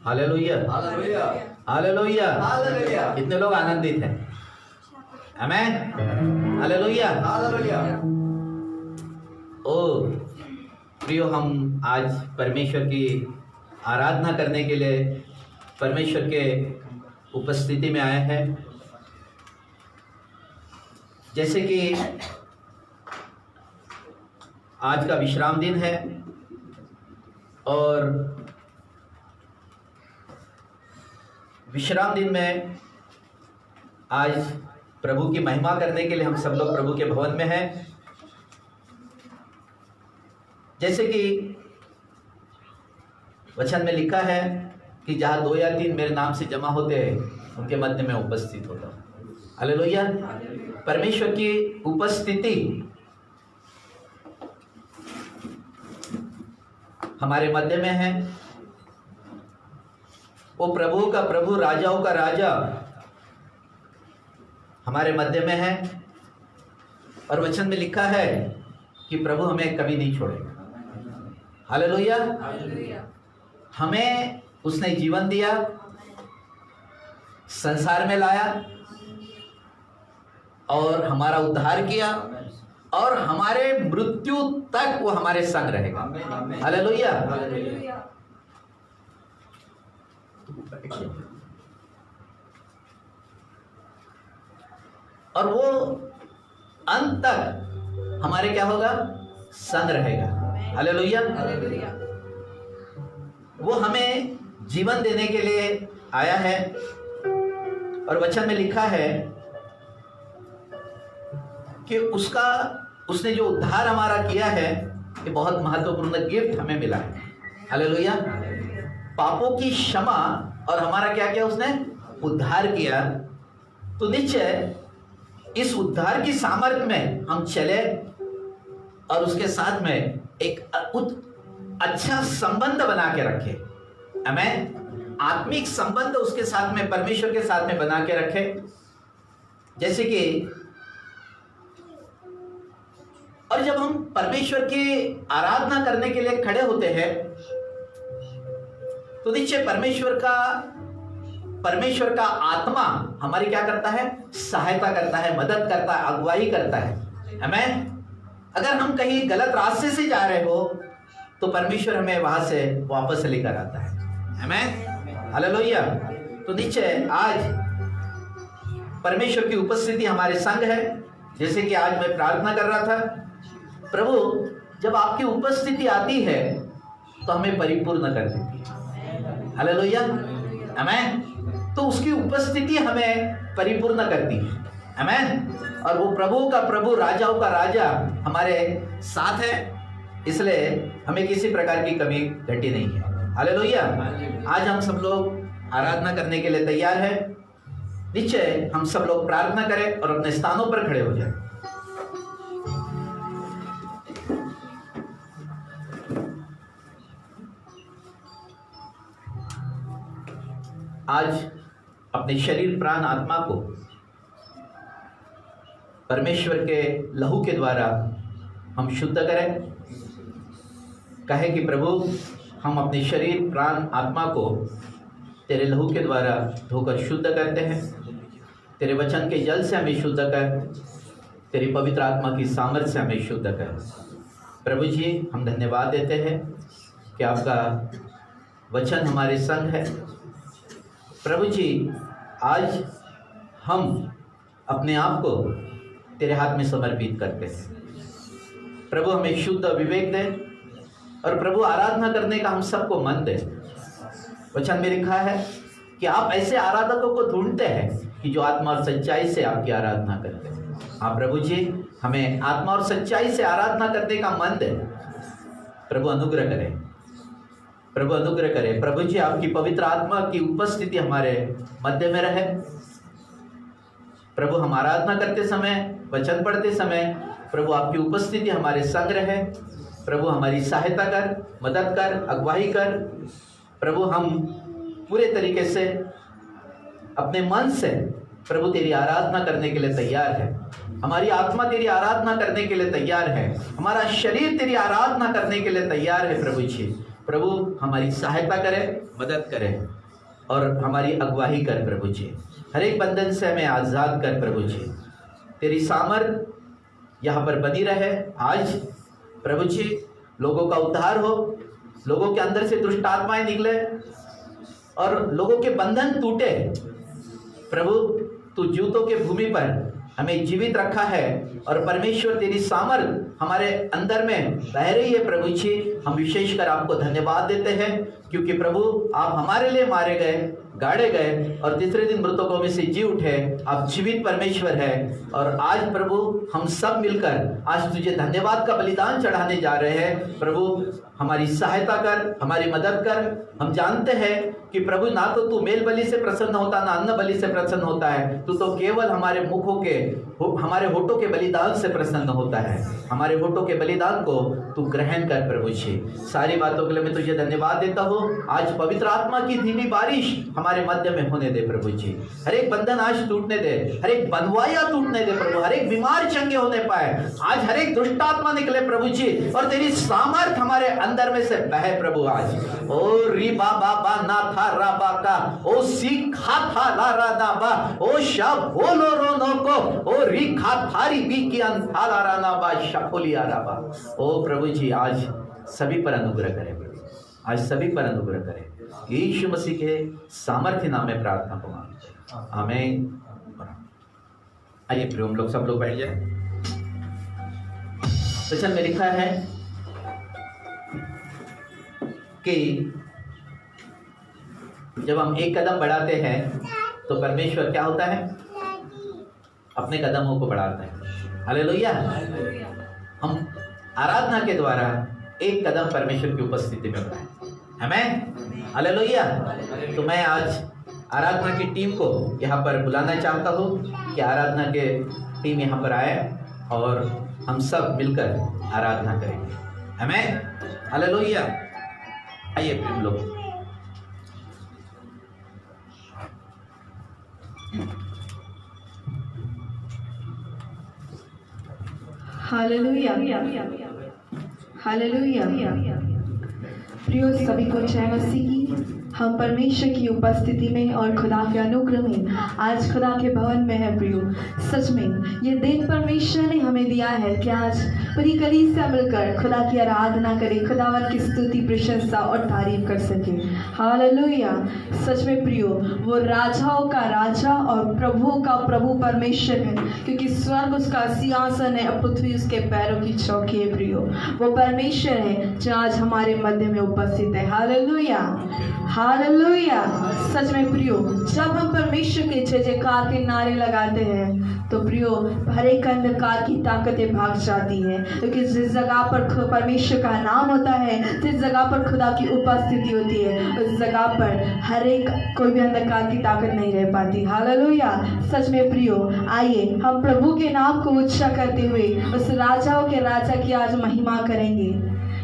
Hallelujah, hallelujah, hallelujah. Hallelujah, कितने लोग आनंदित हैं? आमेन, हालेलुया। हालेलुया। ओ प्रियो, हम आज परमेश्वर की आराधना करने के लिए परमेश्वर के उपस्थिति में आए हैं। जैसे कि आज का विश्राम दिन है और विश्राम दिन में आज प्रभु की महिमा करने के लिए हम सब लोग प्रभु के भवन में हैं। जैसे कि वचन में लिखा है कि जहाँ 2 या 3 मेरे नाम से जमा होते हैं उनके मध्य में उपस्थित होता हूँ। हालेलुया। परमेश्वर की उपस्थिति हमारे मध्य में है। वो प्रभु का प्रभु, राजाओं का राजा हमारे मध्य में है। और वचन में लिखा है कि प्रभु हमें कभी नहीं छोड़ेगा। हालेलुया। हमें उसने जीवन दिया, संसार में लाया और हमारा उद्धार किया और हमारे मृत्यु तक वो हमारे संग रहेगा। हालेलुया। और वो अंत तक हमारे क्या होगा? संग रहेगा। हालेलुया। वो हमें जीवन देने के लिए आया है। और वचन में लिखा है कि उसने जो उद्धार हमारा किया है, ये बहुत महत्वपूर्ण गिफ्ट हमें मिला है। हालेलुया। पापों की क्षमा और हमारा क्या किया? उसने उद्धार किया। तो निश्चय इस उद्धार की सामर्थ्य में हम चले और उसके साथ में एक अच्छा संबंध बना के रखे। आमीन। आत्मिक संबंध उसके साथ में, परमेश्वर के साथ में बना के रखे। जैसे कि और जब हम परमेश्वर की आराधना करने के लिए खड़े होते हैं तो निश्चय परमेश्वर का आत्मा हमारी क्या करता है? सहायता करता है, मदद करता है, अगुवाई करता है। आमीन। अगर हम कहीं गलत रास्ते से जा रहे हो तो परमेश्वर हमें वहां से वापस लेकर आता है। आमीन, हालेलुया। तो निश्चय आज परमेश्वर की उपस्थिति हमारे संग है। जैसे कि आज मैं प्रार्थना कर रहा था, प्रभु जब आपकी उपस्थिति आती है तो हमें परिपूर्ण कर देती है। हालेलुया, आमीन। तो उसकी उपस्थिति हमें परिपूर्ण करती है। आमीन। और वो प्रभु का प्रभु, राजाओं का राजा हमारे साथ है, इसलिए हमें किसी प्रकार की कमी घटी नहीं है। हालेलुया। आज हम सब लोग आराधना करने के लिए तैयार हैं। निश्चय हम सब लोग प्रार्थना करें और अपने स्थानों पर खड़े हो जाएं। आज अपने शरीर, प्राण, आत्मा को परमेश्वर के लहू के द्वारा हम शुद्ध करें। कहे कि प्रभु हम अपने शरीर, प्राण, आत्मा को तेरे लहू के द्वारा धोकर शुद्ध करते हैं। तेरे वचन के जल से हमें शुद्ध कर, तेरी पवित्र आत्मा की सामर्थ्य से हमें शुद्ध कर। प्रभु जी, हम धन्यवाद देते हैं कि आपका वचन हमारे संग है। प्रभु जी, आज हम अपने आप को तेरे हाथ में समर्पित करते हैं। प्रभु हमें शुद्ध विवेक दे और प्रभु आराधना करने का हम सबको मन दे। वचन में लिखा है कि आप ऐसे आराधकों को ढूंढते हैं कि जो आत्मा और सच्चाई से आपकी आराधना करते हैं। हाँ प्रभु जी, हमें आत्मा और सच्चाई से आराधना करने का मन दे। प्रभु अनुग्रह करें, प्रभु अनुग्रह करें। प्रभु जी, आपकी पवित्र आत्मा की उपस्थिति हमारे मध्य में रहे। प्रभु हम आराधना करते समय, वचन पढ़ते समय, प्रभु आपकी उपस्थिति हमारे संग रहे। प्रभु हमारी सहायता कर, मदद कर, अगुवाई कर। प्रभु हम पूरे तरीके से अपने मन से प्रभु तेरी आराधना करने के लिए तैयार है। हमारी आत्मा तेरी आराधना करने के लिए तैयार है। हमारा शरीर तेरी आराधना करने के लिए तैयार है। प्रभु जी, प्रभु हमारी सहायता करे, मदद करे और हमारी अगुवाई कर प्रभु जी। हर एक बंधन से हमें आज़ाद कर प्रभु जी। तेरी सामर्थ यहाँ पर बनी रहे आज प्रभु जी। लोगों का उद्धार हो, लोगों के अंदर से दुष्ट आत्माएं निकले और लोगों के बंधन टूटे। प्रभु तू जूतों के भूमि पर हमें जीवित रखा है और परमेश्वर तेरी सामर्थ हमारे अंदर में बह रही है प्रभु जी। हम विशेषकर आपको धन्यवाद देते हैं क्योंकि प्रभु आप हमारे लिए मारे गए, गाड़े गए और तीसरे दिन मृतकों में से जी उठे। आप जीवित परमेश्वर है और आज प्रभु हम सब मिलकर आज तुझे धन्यवाद का बलिदान चढ़ाने जा रहे हैं। प्रभु हमारी सहायता कर, हमारी मदद कर। हम जानते हैं कि प्रभु ना तो तू मेल बलि से प्रसन्न होता, ना अन्न बलि से प्रसन्न होता है। तू तो केवल हमारे मुखों के, हमारे होठों के बलिदान से प्रसन्न होता है। हमारे होठों के बलिदान को तू ग्रहण कर प्रभु जी। सारी बातों के लिए मैं तुझे धन्यवाद देता हूँ। आज पवित्र आत्मा की धीमी बारिश हमारे मध्य में होने दे प्रभु जी। हर एक बंधन आज टूटने दे, हर एक बंधुआया टूटने दे प्रभु। हर एक बीमार चंगे होने पाए आज, हर एक दुष्ट आत्मा निकले प्रभु जी और तेरी सामर्थ हमारे अंदर में से बहे प्रभु आज। ओ री बा बा बा ना था रा बा का, ओ सी खा था ला रा ना बा, ओ शा बोलो रो नो को, ओ री खा थारी बी की अंथाला रा ना बा शकोलिया रा बा। ओ प्रभु जी आज सभी पर अनुग्रह करें प्रभु, आज सभी पर अनुग्रह करें। यीशु मसीह के सामर्थ्य नाम में प्रार्थना को मांगते हैं, आमीन। आइए प्रिय हम लोग सब लोग बैठ जाए। वचन में लिखा है कि जब हम एक कदम बढ़ाते हैं तो परमेश्वर क्या होता है, अपने कदमों को बढ़ाता है। हालेलुया। हम आराधना के द्वारा एक कदम परमेश्वर की उपस्थिति में बढ़ाएं। आमीन, हालेलुया। तो मैं आज आराधना की टीम को यहाँ पर बुलाना चाहता हूँ कि आराधना के टीम यहाँ पर आए और हम सब मिलकर आराधना करेंगे। आमीन, हालेलुया। आइए प्रिय लोग। Hallelujah, hallelujah. प्रियो सभी को जय मसीह की। हम परमेश्वर की उपस्थिति में और खुदा के अनुग्रह में आज खुदा के भवन में है प्रियो। सच में ये दिन परमेश्वर ने हमें दिया है कि आज पूरी कलीसिया मिलकर खुदा की आराधना करें, खुदावन की स्तुति, प्रशंसा और तारीफ कर सके। हालेलुया। सच में प्रियो वो राजाओं का राजा और प्रभुओं का प्रभु परमेश्वर है, क्योंकि स्वर्ग उसका सिंहासन है और पृथ्वी उसके पैरों की चौकी है प्रियो। वो परमेश्वर है जो आज हमारे मध्य में उपस्थित है। Hallelujah, hallelujah. सच में प्रियो जब हम परमेश्वर के जय जयकार के नारे लगाते हैं तो प्रियो हर एक अंधकार की ताकतें भाग जाती हैं, क्योंकि जिस जगह पर परमेश्वर का नाम होता है, जिस जगह पर खुदा की उपस्थिति होती है, उस जगह पर हर एक कोई भी अंधकार की ताकत नहीं रह पाती। हालेलुया। सच में प्रियो आइए हम प्रभु के नाम को ऊंचा करते हुए उस राजाओं के राजा की आज महिमा करेंगे,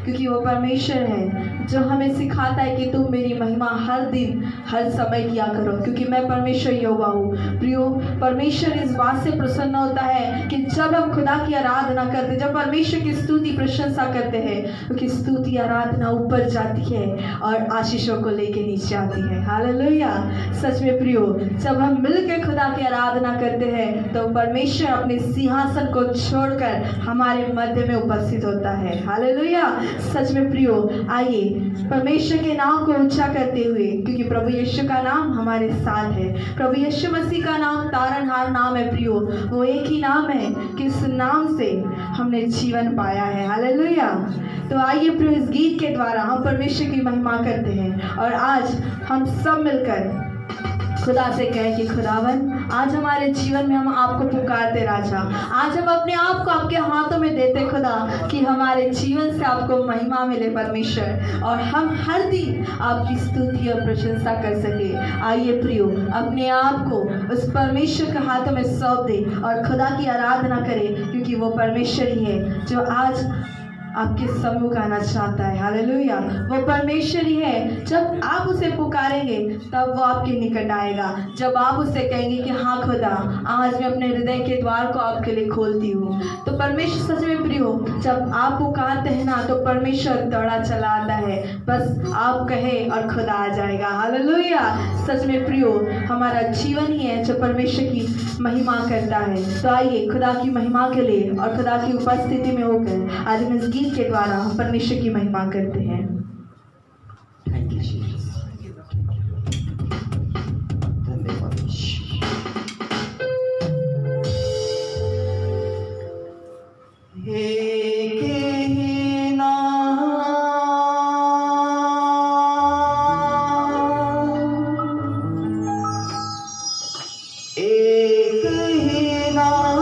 क्योंकि वो परमेश्वर है जो हमें सिखाता है कि तुम मेरी महिमा हर दिन हर समय किया करो, क्योंकि मैं परमेश्वर यहोवा हूँ। प्रियो परमेश्वर इस बात से प्रसन्न होता है कि जब हम खुदा की आराधना करते हैं, जब परमेश्वर की स्तुति प्रशंसा करते हैं, क्योंकि स्तुति आराधना ऊपर जाती है और आशीषों को लेके नीचे आती है। हालेलुया। सच में प्रियो जब हम मिलकर खुदा की आराधना करते हैं तो परमेश्वर अपने सिंहासन को छोड़कर हमारे मध्य में उपस्थित होता है। हालेलुया। सच में प्रियो आइए परमेश्वर के नाम को ऊंचा करते हुए, क्योंकि प्रभु यीशु का नाम हमारे साथ है। प्रभु यीशु मसीह का नाम तारनहार नाम है प्रियो। वो एक ही नाम है कि इस नाम से हमने जीवन पाया है। हालेलुया। तो आइए प्रियो इस गीत के द्वारा हम परमेश्वर की महिमा करते हैं और आज हम सब मिलकर खुदा से कहें कि खुदावन आज हमारे जीवन में हम आपको पुकारते राजा। आज हम अपने आप को आपके हाथों में देते खुदा कि हमारे जीवन से आपको महिमा मिले परमेश्वर, और हम हर दिन आपकी स्तुति और प्रशंसा कर सके। आइए प्रियो अपने आप को उस परमेश्वर के हाथों में सौंप दे और खुदा की आराधना करें, क्योंकि वो परमेश्वर ही है जो आज आपके सम्मुख आना चाहता है। हालेलुया। वो परमेश्वर ही है। जब आप उसे पुकारेंगे तब वो आपके निकट आएगा। जब आप उससे कहेंगे कि हाँ खुदा, आज मैं अपने हृदय के द्वार को आपके लिए खोलती हूँ, तो परमेश्वर सच में प्रियो, जब आप पुकारते हैं ना तो परमेश्वर दौड़ा चला आता है। बस आप कहे और खुदा आ जाएगा। हालेलुया। सच में प्रियो, हमारा जीवन ही है जो परमेश्वर की महिमा करता है। तो आइए खुदा की महिमा के लिए और खुदा की उपस्थिति में होकर आज हम इस गीत के द्वारा हम परमेश्वर की महिमा करते हैं। Thank you Jesus. धन्यवाद यीशु। एक ही नाम, एक ही नाम,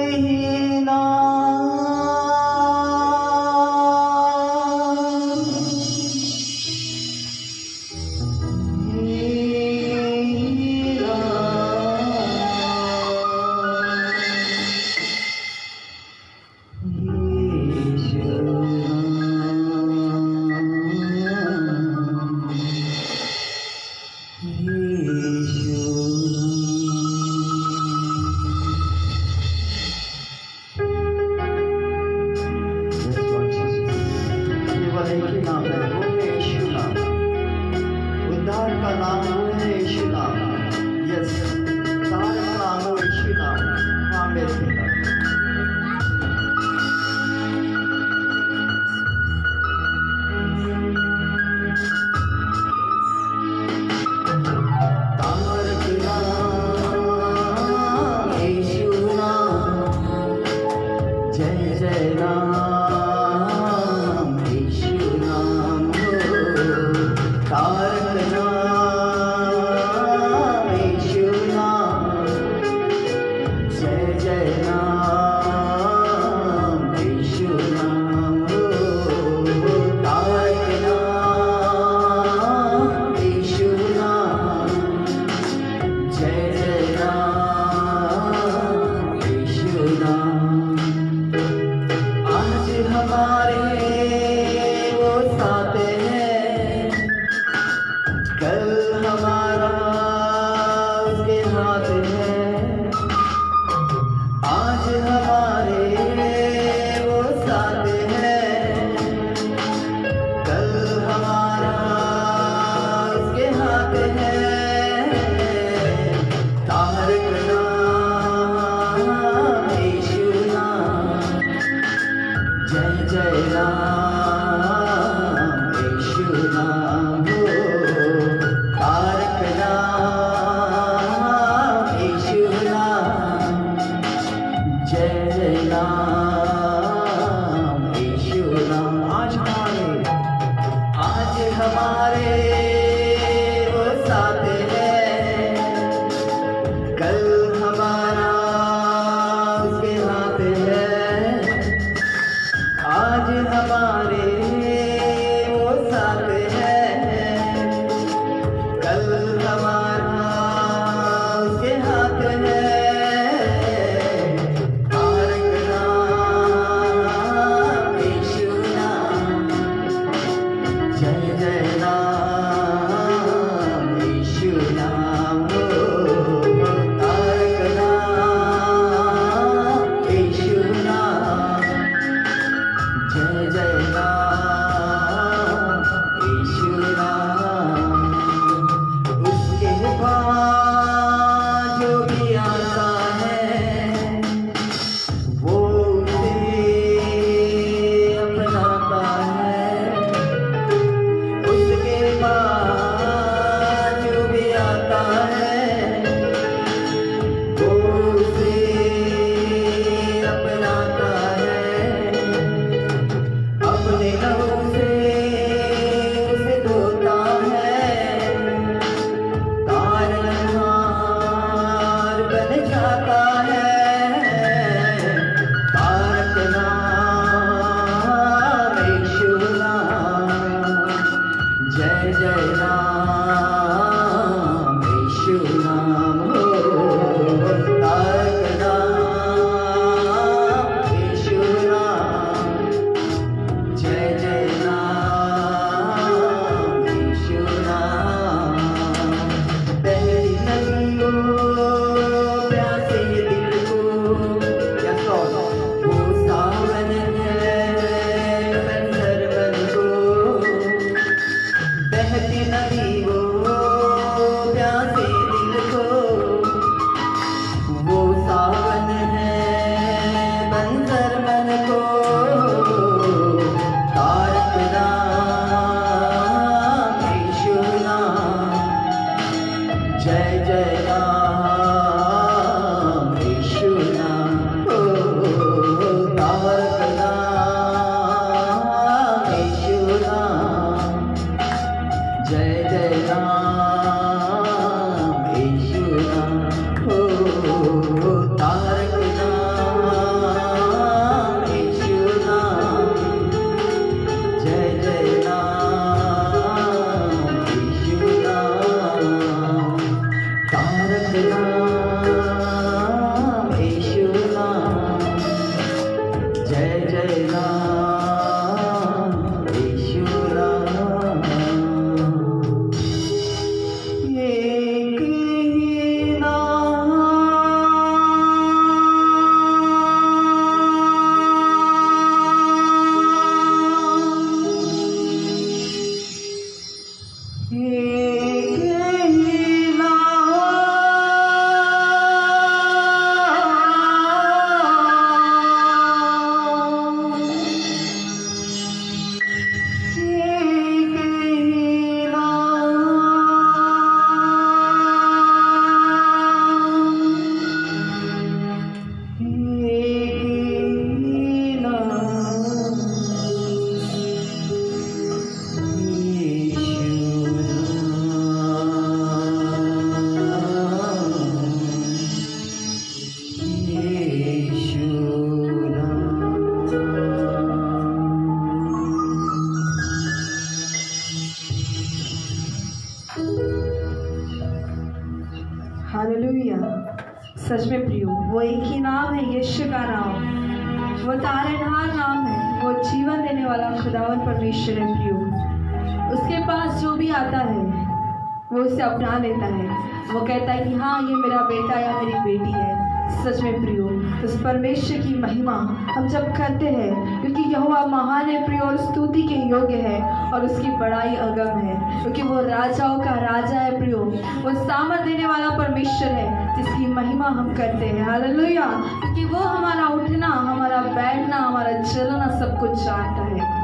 एक ही नाम, उद्धार का नाम है यीशु नाम। यस, उद्धार का नाम है यीशु नाम। हाँ मेरे पिता, तारक नाम यीशु नाम, जय जय नाम यीशु नाम हो। तारक नाम यीशु नाम, जय जय नाम यीशु नाम हो। तारक नाम यीशु नाम, जय जय नाम यीशु नाम। आज हमारे वो साथ हैं, कल हमारा उसके हाथ है। आज हमारे वो साथ हैं, कल हमारा उसके हाथ है। तारक नाम यीशु नाम, जय जय नाम यीशु नाम हो। तारक नाम यीशु नाम, जय जय नाम यीशु नाम। आज हमारे वो साथ हैं, कल हमारा उसके हाथ है। आज हमारे हालेलुया। सच में प्रियो, वो एक ही नाम है, यीशु का नाम। वो तारनहार नाम है, वो जीवन देने वाला खुदावन परमेश्वर है प्रियो। उसके पास जो भी आता है वो उसे अपना लेता है। वो कहता है कि हाँ, ये मेरा बेटा या मेरी बेटी है। सच में प्रियो, उस परमेश्वर की महिमा हम जब करते हैं, क्योंकि यहोवा महान है प्रियो और स्तुति के योग्य है और उसकी बड़ाई अगम है, क्योंकि वो राजाओं का राजा है प्रियो। वो सामर्थ देने वाला परमेश्वर है जिसकी महिमा हम करते हैं। हालेलुया। क्योंकि वो हमारा उठना, हमारा बैठना, हमारा चलना सब कुछ जानता है,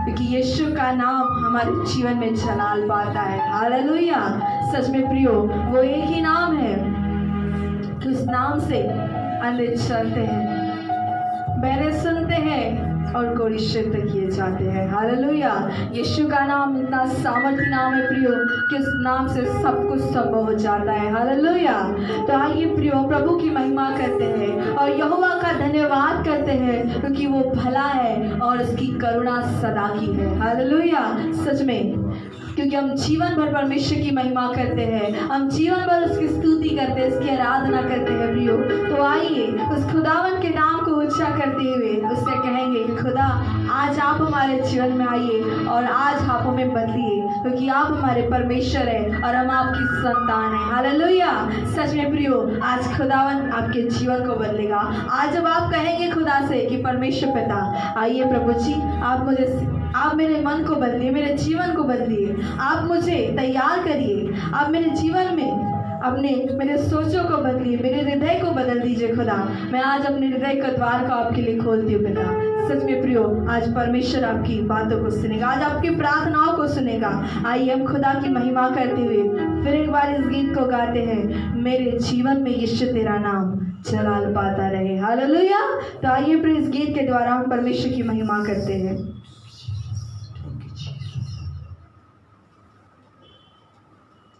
क्योंकि यीशु का नाम हमारे जीवन में जलाल पाता है। हालेलुया। सच में प्रियो, वो एक ही नाम है कि उस नाम से अंधे चलते हैं, बहरे सुनते हैं और कोड़ी शुद्ध किए जाते हैं। हालेलुया। यीशु का नाम इतना सामर्थी नाम है प्रियो कि उस नाम से सब कुछ संभव हो जाता है। हालेलुया। तो आइए प्रियो, प्रभु की महिमा करते हैं और यहोवा का धन्यवाद करते हैं, क्योंकि वो भला है और उसकी करुणा सदा की है। हालेलुया। सच में, क्योंकि हम जीवन भर परमेश्वर की महिमा करते हैं, हम जीवन भर उसकी स्तुति करते हैं, उसकी आराधना करते हैं प्रियो। तो आइए उस खुदावन के नाम को ऊंचा करते हुए उससे कहेंगे कि खुदा, आज आप हमारे जीवन में आइए और आज आप हमें बदलिए, क्योंकि आप हमारे परमेश्वर हैं और हम आपकी संतान हैं। हालेलुया। सच में प्रियो, आज खुदावन आपके जीवन को बदलेगा। आज जब आप कहेंगे खुदा से कि परमेश्वर पिता, आइए प्रभु जी, आप मेरे मन को बदलिए, मेरे जीवन को बदलिए, आप मुझे तैयार करिए, आप मेरे जीवन में मेरे सोचों को बदलिए, मेरे हृदय को बदल दीजिए खुदा। मैं आज अपने हृदय का द्वार को आपके लिए खोलती हूँ पिता। सच में प्रियो, आज परमेश्वर आपकी बातों को सुनेगा, आज आपकी प्रार्थनाओं को सुनेगा। आइए हम खुदा की महिमा करते हुए फिर एक बार इस गीत को गाते हैं, मेरे जीवन में यीशु तेरा नाम जलाल पाता रहे। हालेलुया। तो आइए फिर इस गीत के द्वारा हम परमेश्वर की महिमा करते हैं।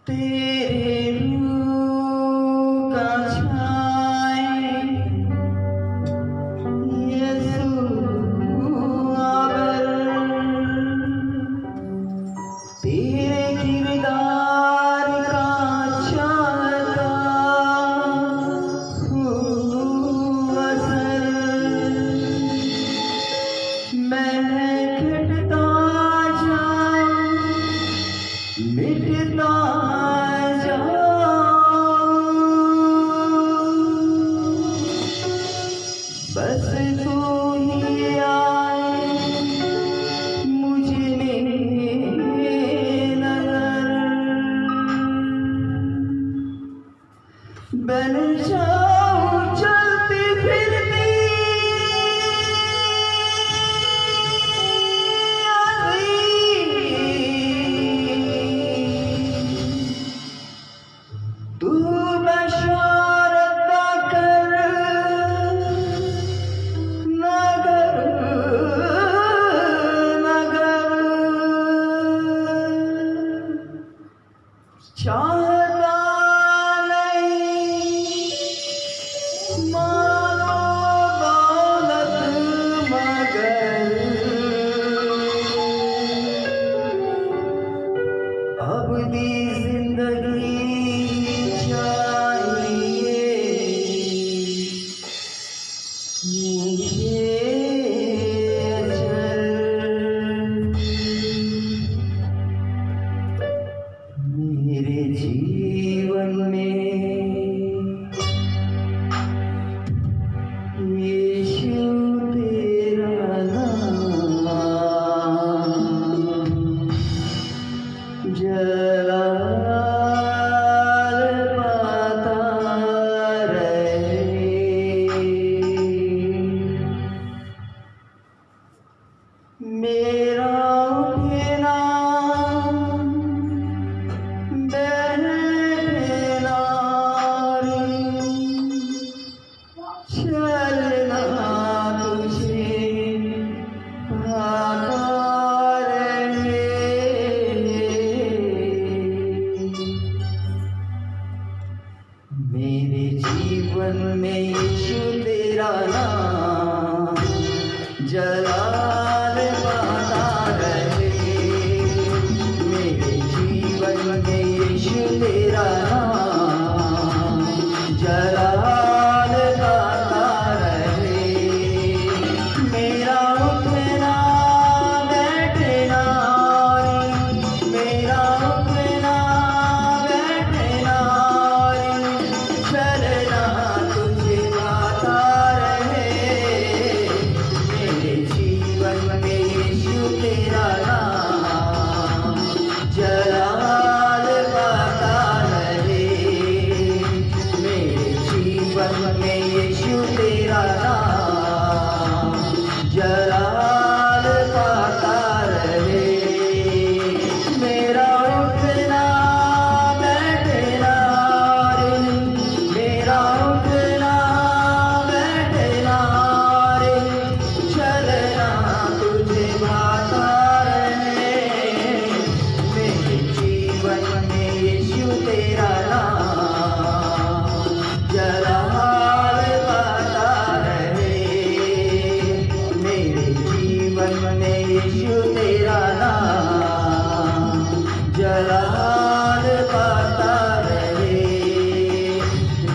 तेरे रूह का छाए यीशु अगर तेरे किरदार का चाहता हूँ असर, मैं घटता जाऊँ मिटता बस तू ही आए मुझे नजर, बन जाऊं चलती फिरती तू बशारत कर चाहता नहीं मानो दौलत मगर अब दी जिंदगी चाहिए मुझे अचल। मेरे जीवन में यीशु तेरा नाम जलाल पाता रहे। मेरा उठना चलना तुझे आकार है। मेरे जीवन में यीशु तेरा नाम जलाल पाता रहे। मेरे जीवन में यीशु तेरा नाम जीवन में यीशु तेरा नाम जलाल पाता रहे। मेरा उठना बैठना रे, मेरा उठना बैठना रे, चलना तुझे भाता रहे। मेरे जीवन में यीशु तेरा नाम जलाल पाता रहे। मेरे जीवन में यीशु तेरा नाम जलाल पाता रहे।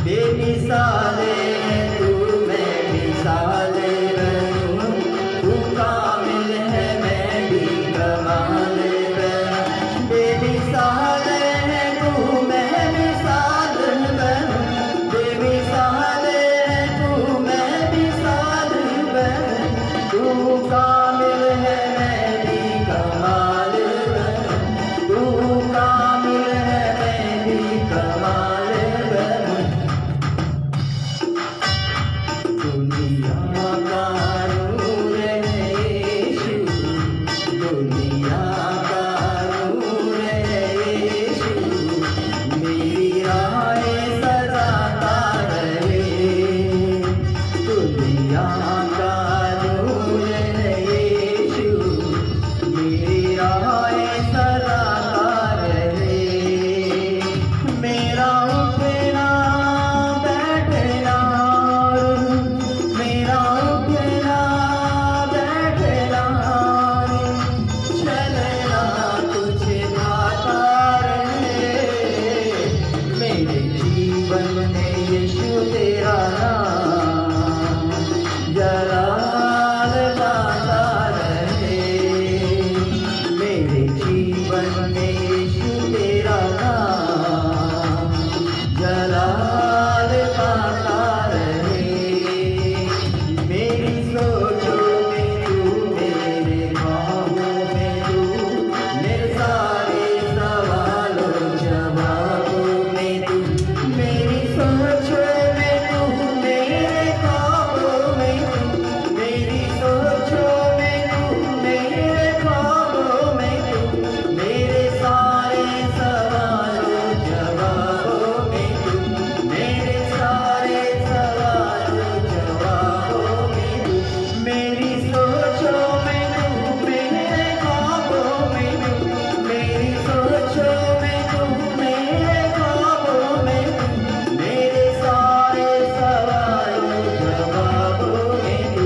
बेमिसाल है तू, मैं मिसाल बनूं, तू कामिल है मैं भी कमाल बनूं। बेमिसाल है तू, मैं मिसाल बनूं, बेमिसाल है तू, मैं मिसाल बनूं, तू कामिल है मैं भी कमाल बनूं, तू कामिल है मैं भी कमाल बनूं। दुनिया का नूर है यीशु, दुनिया का नूर है यीशु, मेरी राहें सजाता रहे। दुनिया का नूर है यीशु, मेरी राहें सजाता रहे। मेरा उठना बैठना रे, मेरा उठना बैठना रे, चलना तुझे भाता रहे। मेरे जीवन में यीशु तेरा नाम जलाल पाता रहे। मेरे जीवन में यीशु तेरा नाम जलाल पाता रहे। मेरी सोचों में तू, मेरे ख्वाबों में तू, मेरे सारे सवालों जवाबों में तू। मेरी सोचों में तू, मेरे ख्वाबों में तू, मेरी सोचों में तू, मेरे ख्वाबों में तू, मेरे सारे सवालों जवाबों में तू, मेरे सारे सवालों जवाबों में तू। मेरी सोचों में तू, मेरे ख्वाबों में तू, मेरी सोचों में तू, मेरे ख्वाबों में तू, मेरे सारे सवालों जवाबों में तू,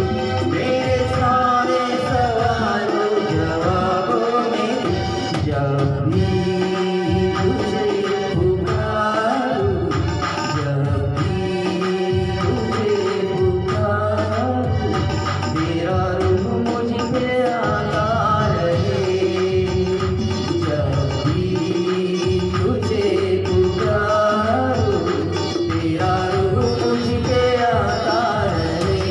मेरे सारे सवालों जवाबों में तू। जब भी तुझे पुकारूं, जब भी तुझे पुकारूं, तेरा रूह मुझ पे आता रहे। जब भी तुझे पुकारूं, तेरा रूह मुझ पे आता रहे।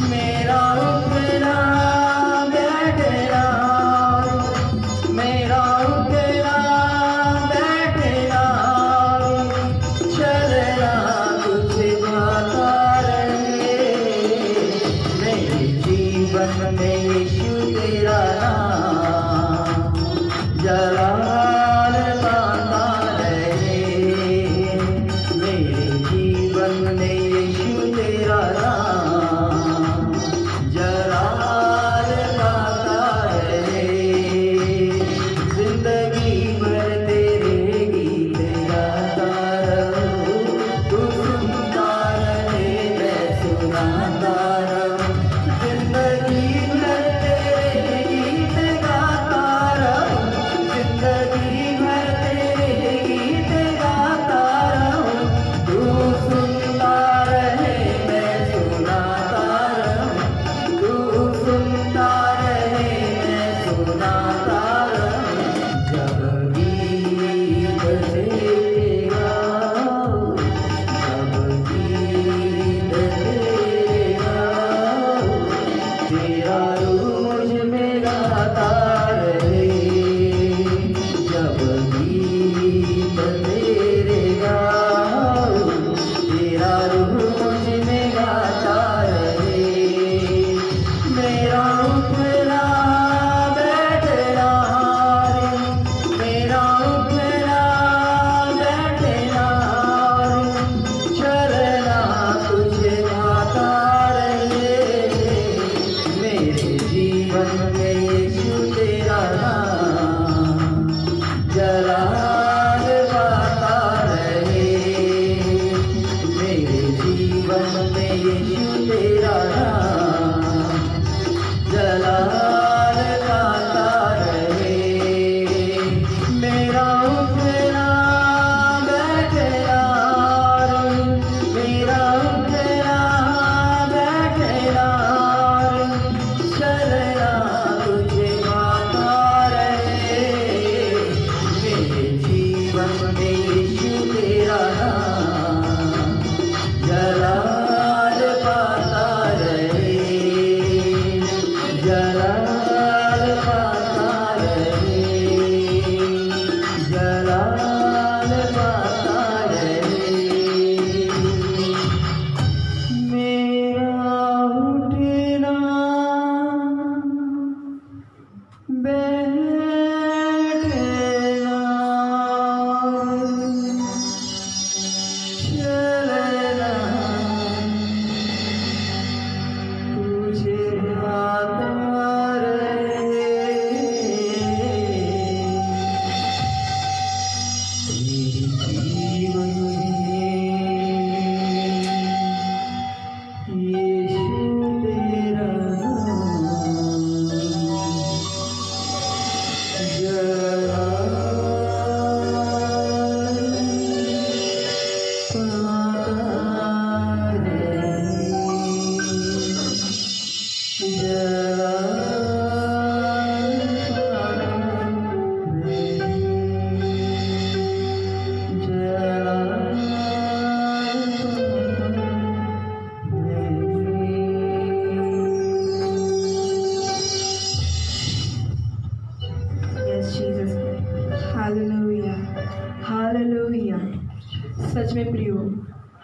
मेरा उठना बैठना, मेरा उठना बैठना, चलना तुझे भाता रहे। मेरे जीवन में यीशु तेरा नाम जलाल पाता रहे। मेरे जीवन में यीशु तेरा नाम जलाल पाता रहे। जिंदगी भर तेरे गीत गाता रहूं, तू सुनता रहे मैं सुनाता रहूं। जिंदगी भर तेरे गीत गाता रहूं, जिंदगी भर तेरे गीत गाता रहूं, तू सुनता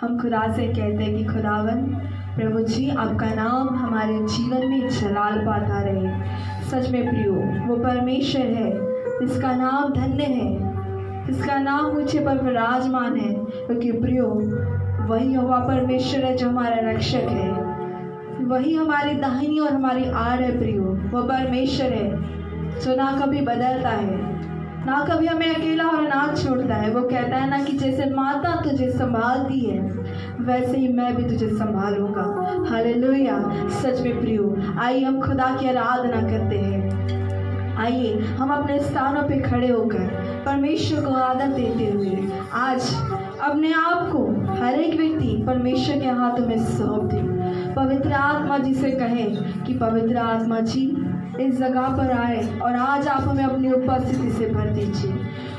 हम खुदा से कहते हैं कि खुदावन प्रभु जी आपका नाम हमारे जीवन में जलाल पाता रहे। सच में प्रियो, वो परमेश्वर है जिसका नाम धन्य है, जिसका नाम ऊंचे पर विराजमान है, क्योंकि प्रियो वही हुआ परमेश्वर है जो हमारा रक्षक है, वही हमारी दाहिनी और हमारी आड़ है। प्रियो, वो परमेश्वर है जो ना कभी बदलता है, ना कभी हमें अकेला और अनाथ छोड़ता है। वो कहता है ना कि जैसे माता तुझे संभालती है वैसे ही मैं भी तुझे संभालूंगा। हालेलुया। सच में प्रियो, आइए हम खुदा की आराधना करते हैं। आइए हम अपने स्थानों पे खड़े होकर परमेश्वर को आदर देते हुए आज अपने आप को हर एक व्यक्ति परमेश्वर के हाथों में सौंप दे। पवित्र आत्मा जी से कहे कि पवित्र आत्मा जी इस जगह पर आए और आज आप हमें अपनी उपस्थिति से भर दीजिए।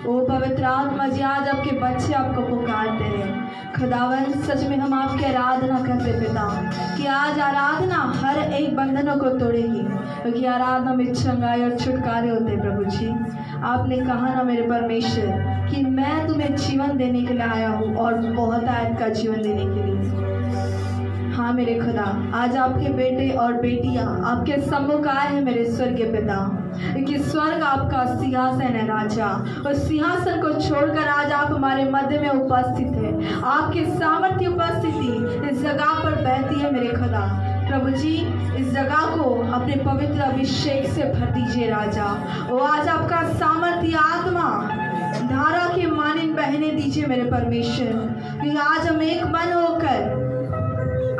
ओ पवित्र आत्मा जी, आज आपके बच्चे आपको पुकारते हैं। खुदावन सच में हम आपकी आराधना करते पिता कि आज आराधना हर एक बंधनों को तोड़ेगी, क्योंकि आराधना में चंगाई और छुटकारे होते हैं। प्रभु जी, आपने कहा ना मेरे परमेश्वर कि मैं तुम्हें जीवन देने के लिए आया हूँ और बहुत आयत का जीवन देने के लिए। हाँ मेरे खुदा, आज आपके बेटे और बेटियां आपके सम्मुख आए हैं मेरे स्वर्गीय पिता, क्योंकि स्वर्ग आपका सिंहासन है राजा, और सिंहासन को छोड़कर आज आप हमारे मध्य में उपस्थित है। आपकी सामर्थ्य उपस्थिति इस जगह पर बहती है मेरे खुदा। प्रभु जी, इस जगह को अपने पवित्र अभिषेक से भर दीजिए राजा। वो आज आपका सामर्थ्य आत्मा धारा के मानिन बहने दीजिए मेरे परमेश्वर, क्योंकि आज हम एक मन होकर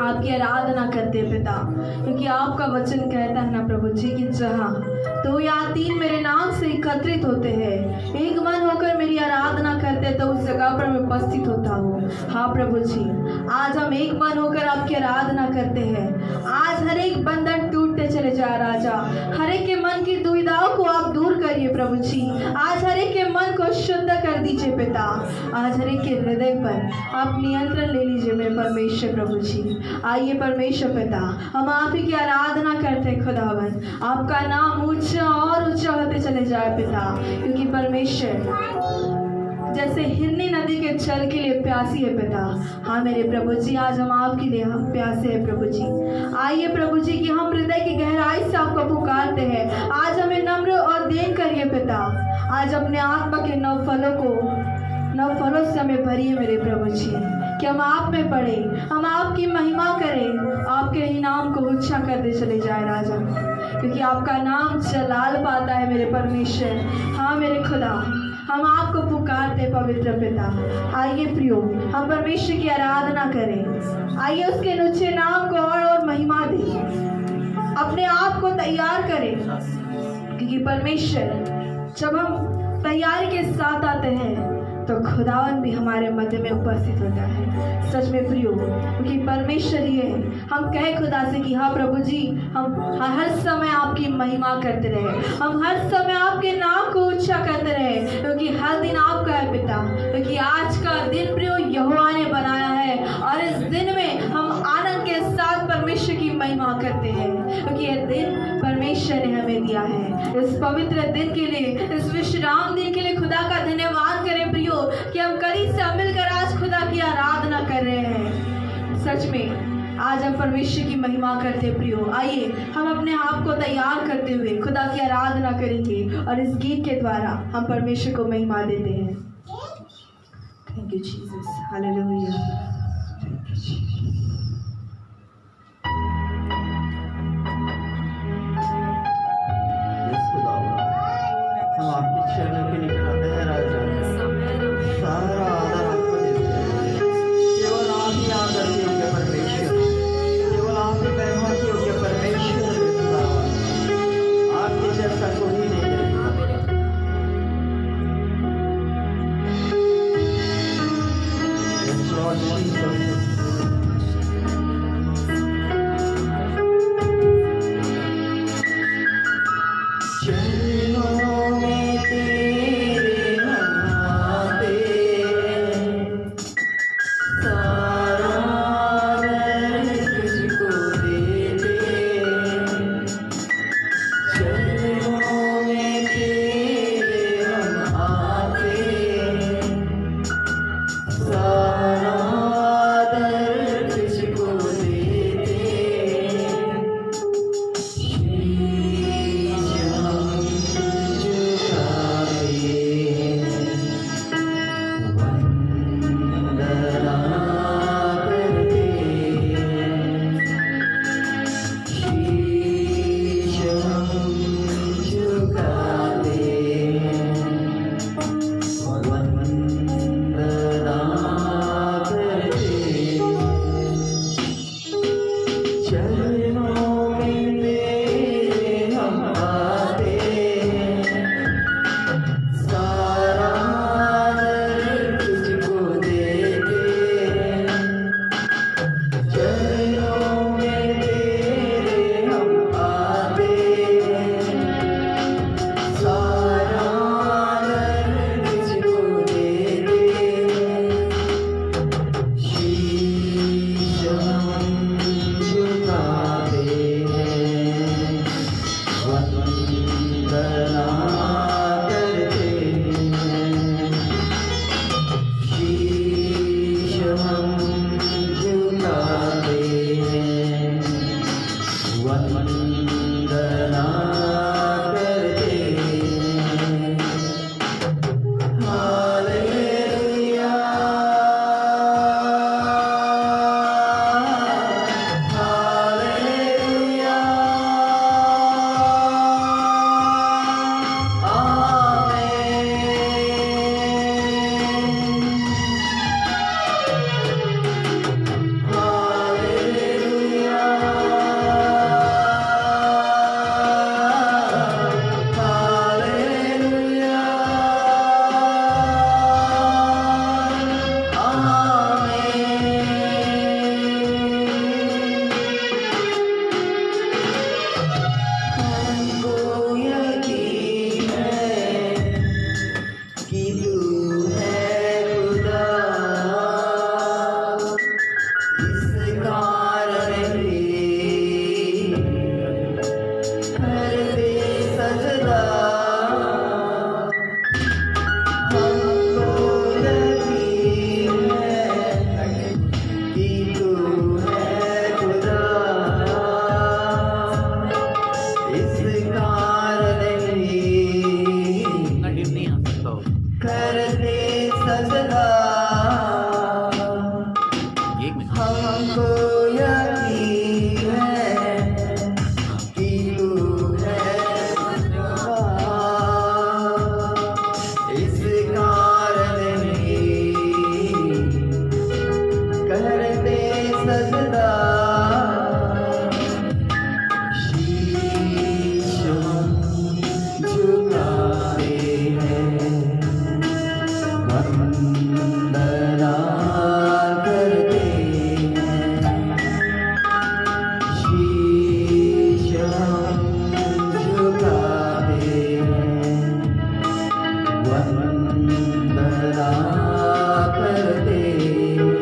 आपकी आराधना करते पिता, क्योंकि आपका वचन कहता है ना प्रभु जी कि जहाँ 2 या 3 मेरे नाम से एकत्रित होते हैं, एक मन होकर मेरी आराधना करते तो उस जगह पर मैं उपस्थित होता हूँ। हाँ प्रभु जी, आज हम एक मन होकर आपकी आराधना करते हैं। आज हर एक बंधन टूटते चले जा राजा, हर एक के मन की दुविधाओं को आप दूर करिए प्रभु जी। आज हर एक के मन को शुद्ध कर दीजिए पिता, आज हर एक के हृदय पर आप नियंत्रण ले लीजिए मेरे परमेश्वर। प्रभु जी, आइए परमेश्वर पिता, हम आप ही की आराधना करते हैं खुदावन, आपका नाम ऊंचा और ऊंचा होते चले जाए पिता, क्योंकि परमेश्वर जैसे हिरनी नदी के जल के लिए प्यासी है पिता। हाँ मेरे प्रभु जी, आज हम आपके लिए हम प्यासे हैं प्रभु जी। आइए प्रभु जी कि हम हृदय की गहराई से आपको पुकारते हैं। आज हमें नम्र और दीन करिए पिता, आज अपने आत्मा के नव फलों से हमें भरिए मेरे प्रभु जी, कि हम आप में पढ़े, हम आपकी महिमा करें, आपके ही नाम को ऊंचा करते चले जाए राजा, क्योंकि आपका नाम जलाल पाता है मेरे परमेश्वर। हाँ मेरे खुदा, हम आपको पुकारते पवित्र पिता। आइए प्रियो, हम परमेश्वर की आराधना करें, आइए उसके ऊंचे नाम को और महिमा दें, अपने आप को तैयार करें, क्योंकि परमेश्वर जब हम तैयारी के साथ आते हैं तो खुदावन भी हमारे मध्य में उपस्थित होता है। सच में प्रियो, क्योंकि परमेश्वर ही है। हम कहे खुदा से कि हाँ प्रभु जी, हम हर समय आपकी महिमा करते रहे, हम हर समय आपके नाम को ऊंचा करते रहे, क्योंकि हर दिन आपका है पिता, क्योंकि आज का दिन प्रियो यहोवा ने बनाया है और इस दिन में हम आनंद के साथ परमेश्वर की महिमा करते हैं, क्योंकि यह दिन परमेश्वर ने हमें दिया है। इस पवित्र दिन के लिए, इस विश्राम दिन के लिए खुदा का धन्यवाद करें प्रियो, कि हम करीब से मिलकर आज खुदा की आराधना कर रहे हैं। सच में आज हम परमेश्वर की महिमा करते प्रियो। आइए हम अपने आप को तैयार करते हुए खुदा की आराधना करेंगे और इस गीत के द्वारा हम परमेश्वर को महिमा देते हैं। Thank you Jesus, hallelujah. हम आपके चरणों के निकट आते हैं राजा, सारा आदर आपको देते हैं। केवल आप ही आदर के योग्य परमेश्वर, केवल आप ही महिमा के योग्य परमेश्वर है खुदावन, आपके जैसा कोई नहीं है। Yes, Lord Jesus. इस कारण ही करते सजदा हमको यकीन है कि तू है खुदा। इस कारण ही करते सजदा हमको यकीन है कि तू है खुदा। इस कारण ही करते सजदा शीश हम झुकाते हैं वंदना करते हैं। शीश हम झुकाते हैं वंदना करते हैं।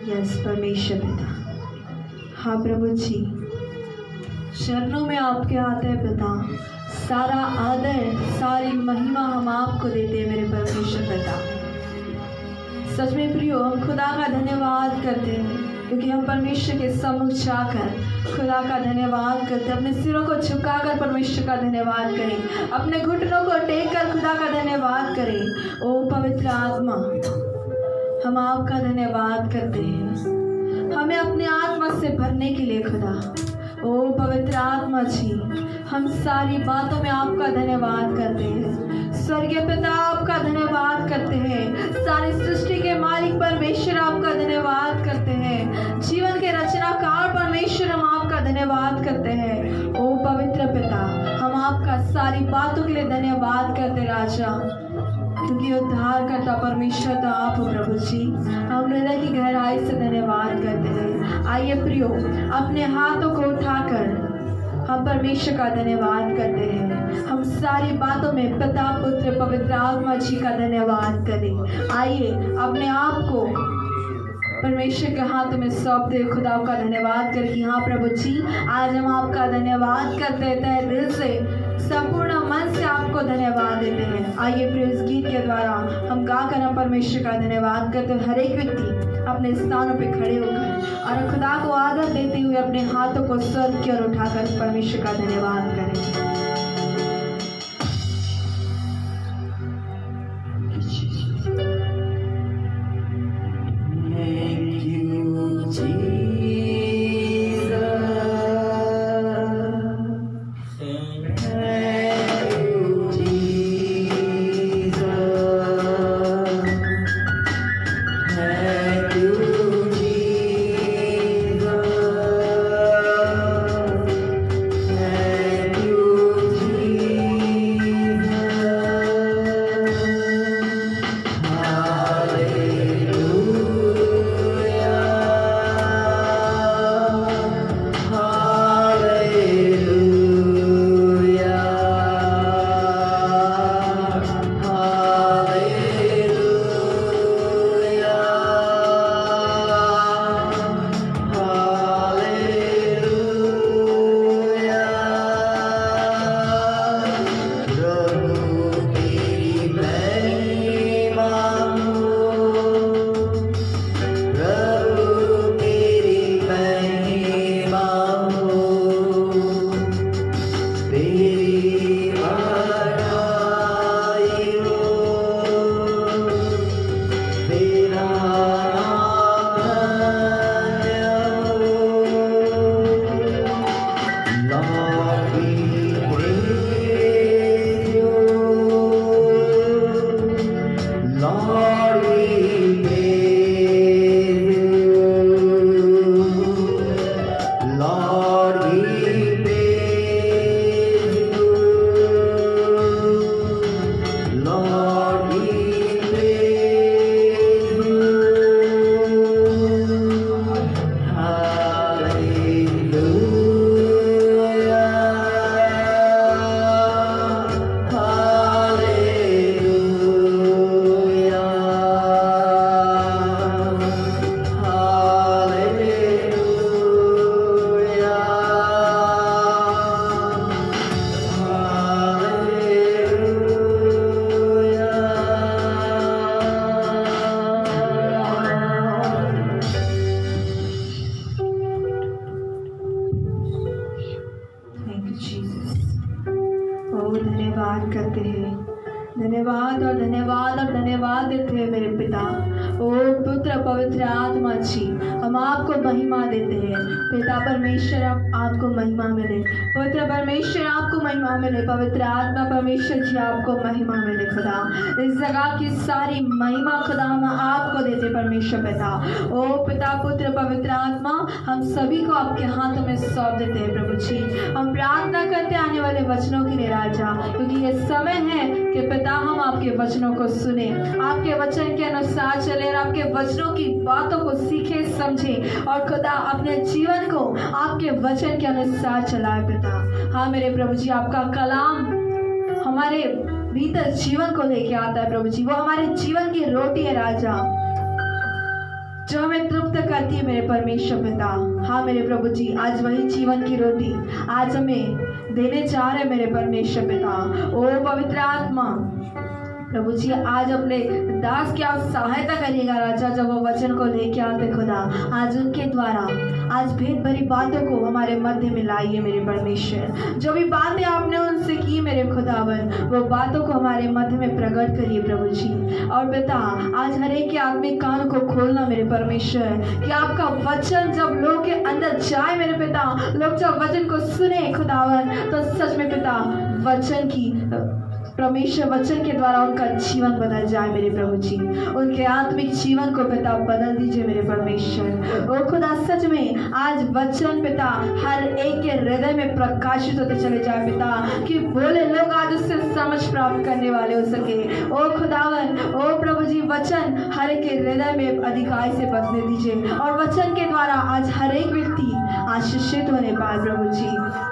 यस परमेश्वर पिता, हाँ प्रभु जी, चरणों में आपके आते हैं पिता। सारा आदर सारी महिमा हम आपको देते हैं मेरे परमेश्वर पिता। सच में प्रियो, हम खुदा का धन्यवाद करते हैं क्योंकि हम परमेश्वर के सम्मुख जाकर खुदा का धन्यवाद करते हैं। अपने सिरों को झुकाकर परमेश्वर का धन्यवाद करें, अपने घुटनों को टेक कर खुदा का धन्यवाद करें। ओ पवित्र आत्मा, हम आपका धन्यवाद करते हैं, हमें अपने आत्मा से भरने के लिए खुदा। ओ पवित्र आत्मा जी, हम सारी बातों में आपका धन्यवाद करते हैं। स्वर्गीय पिता आपका धन्यवाद करते हैं, सारी सृष्टि के मालिक परमेश्वर आपका धन्यवाद करते हैं, जीवन के रचनाकार परमेश्वर हम आपका धन्यवाद करते हैं। ओ पवित्र पिता, हम आपका सारी बातों के लिए धन्यवाद करते राजा, क्योंकि उद्धार करता परमेश्वर तो आप हो प्रभु जी। हम हृदय की गहराई से धन्यवाद करते हैं। आइए प्रियो, अपने हाथों को उठाकर हम परमेश्वर का धन्यवाद करते हैं। हम सारी बातों में पिता पुत्र पवित्र आत्मा जी का धन्यवाद करें। आइए अपने आप को परमेश्वर के हाथों में सौंपते हुए खुदा का धन्यवाद करके, हाँ प्रभु जी, आज हम आपका धन्यवाद करते हैं दिल से, संपूर्ण मन से आपको धन्यवाद देते हैं। आइए प्रिय, इस गीत के द्वारा हम गाकर हम परमेश्वर का धन्यवाद करते हैं। हर एक व्यक्ति अपने स्थानों पे खड़े होकर और खुदा को आदर देते हुए अपने हाथों को स्वर्ग की ओर उठाकर परमेश्वर का धन्यवाद करें। धन्यवाद करते हैं, धन्यवाद और धन्यवाद और धन्यवाद देते हैं मेरे पिता। ओ पुत्र पवित्र आत्मा जी, हम आपको महिमा देते हैं। पिता परमेश्वर आपको महिमा मिले, पुत्र परमेश्वर आपको महिमा मिले, पवित्र आत्मा परमेश्वर जी आपको महिमा मिले। खुदा इस जगह की सारी महिमा खुदा हम आपको देते परमेश्वर पिता। ओ पिता पुत्र पवित्र आत्मा, हम सभी को आपके हाथों में सौंप देते हैं प्रभु जी। हम प्रार्थना करते आने वाले वचनों के लिए राजा, क्योंकि ये समय है कि पिता हम आपके वचनों को सुने, आपके वचन के अनुसार चले और आपके वचनों की बातों को सीखे समझे और खुदा अपने जीवन को आपके वचन के अनुसार चलाए पिता। हाँ मेरे प्रभु जी, आपका कलाम हमारे भीतर जीवन को लेके आता है प्रभु जी। वो हमारे जीवन की रोटी है राजा, जो हमें तृप्त करती है मेरे परमेश्वर पिता। हाँ मेरे प्रभु जी, आज वही जीवन की रोटी आज हमें देने चाह रहे मेरे परमेश्वर पिता। ओ पवित्र आत्मा प्रभु जी, आज अपने दास की आप सहायता करिएगा राजा, जब वो वचन को लेके आते खुदा, आज उनके द्वारा आज भेद भरी बातों को हमारे मध्य में लाइए मेरे परमेश्वर। जो भी बातें आपने उनसे की मेरे खुदावन, वो बातों को हमारे मध्य में प्रकट करिए प्रभु जी। और पिता आज हर एक के आत्मिक कान को खोलना मेरे परमेश्वर, कि आपका वचन जब लोग के अंदर जाए मेरे पिता, लोग जब वचन को सुने खुदावन, तो सच में पिता वचन की परमेश्वर वचन के द्वारा उनका जीवन बदल जाए मेरे प्रभु जी। उनके आत्मिक जीवन को पिता बदल दीजिए मेरे परमेश्वर। ओ खुदा सच में आज वचन पिता हर एक के हृदय में प्रकाशित होते चले जाए पिता, कि बोले लोग आज उससे समझ प्राप्त करने वाले हो सके। ओ खुदावन, ओ प्रभु जी, वचन हर एक के हृदय में अधिकार से बसने दीजिए और वचन के द्वारा आज हर एक व्यक्ति आशीषित होने पाए प्रभु जी।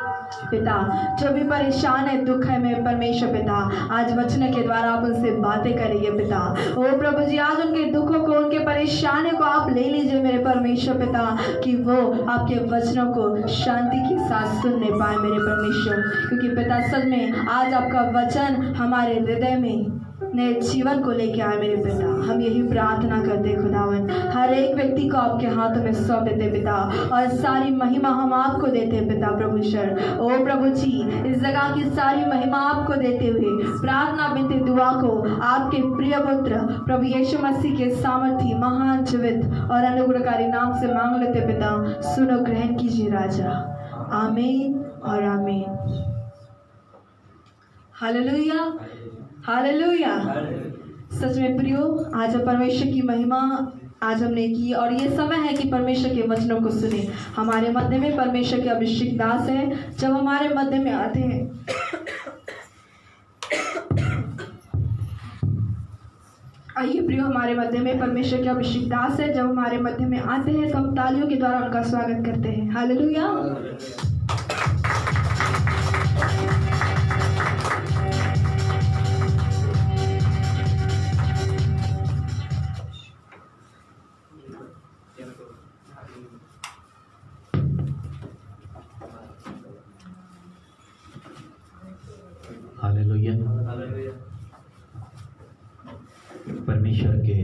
पिता जो भी परेशान है, दुख है मेरे परमेश्वर पिता, आज वचन के द्वारा आप उनसे बातें करेंगे पिता। ओ प्रभु जी, आज उनके दुखों को, उनके परेशानियों को आप ले लीजिए मेरे परमेश्वर पिता, कि वो आपके वचनों को शांति के साथ सुनने पाए मेरे परमेश्वर। क्योंकि पिता सच में आज आपका वचन हमारे हृदय में नए जीवन को लेके आए मेरे पिता। हम यही प्रार्थना करते खुदावन, हर एक व्यक्ति को आपके हाथों में सौंप देते पिता, और सारी महिमा हम आपको देते पिता प्रभुश्वर। ओ प्रभु जी, इस जगह की सारी महिमा आपको देते हुए प्रार्थना बिनती दुआ को आपके प्रिय पुत्र प्रभु यीशु मसीह के सामर्थी महान जीवित और अनुग्रहकारी नाम से मांग लेते पिता। सुनो, ग्रहण कीजिए राजा। आमीन और आमीन। Hallelujah hallelujah. सच में प्रियो, आज परमेश्वर की महिमा आज हमने की, और ये समय है कि परमेश्वर के वचनों को सुने। हमारे मध्य में परमेश्वर के अभिषेक दास है, जब हमारे मध्य में आते हैं आइए प्रियो, हमारे मध्य में परमेश्वर के अभिषेक दास है, जब हमारे मध्य में आते हैं तो हम तालियों के द्वारा उनका स्वागत करते हैं। हालेलुया। हालेलुया। परमेश्वर के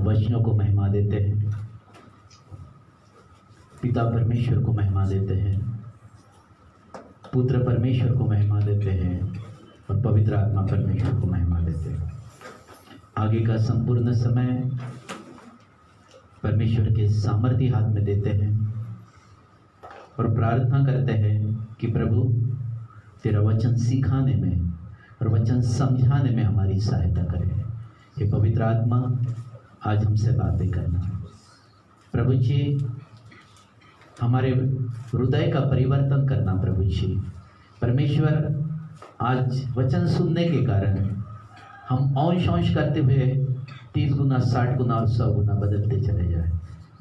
वचनों को महिमा देते हैं, पिता परमेश्वर को महिमा देते हैं, पुत्र परमेश्वर को महिमा देते हैं और पवित्र आत्मा परमेश्वर को महिमा देते हैं। आगे का संपूर्ण समय परमेश्वर के सामर्थ्य हाथ में देते हैं और प्रार्थना करते हैं कि प्रभु तेरा वचन सिखाने में और वचन समझाने में हमारी सहायता करे। ये पवित्र आत्मा आज हमसे बातें करना। प्रभु जी, हमारे हृदय का परिवर्तन करना। प्रभु जी परमेश्वर, आज वचन सुनने के कारण हम अंश करते हुए 30 गुना 60 गुना और 100 गुना बदलते चले जाए।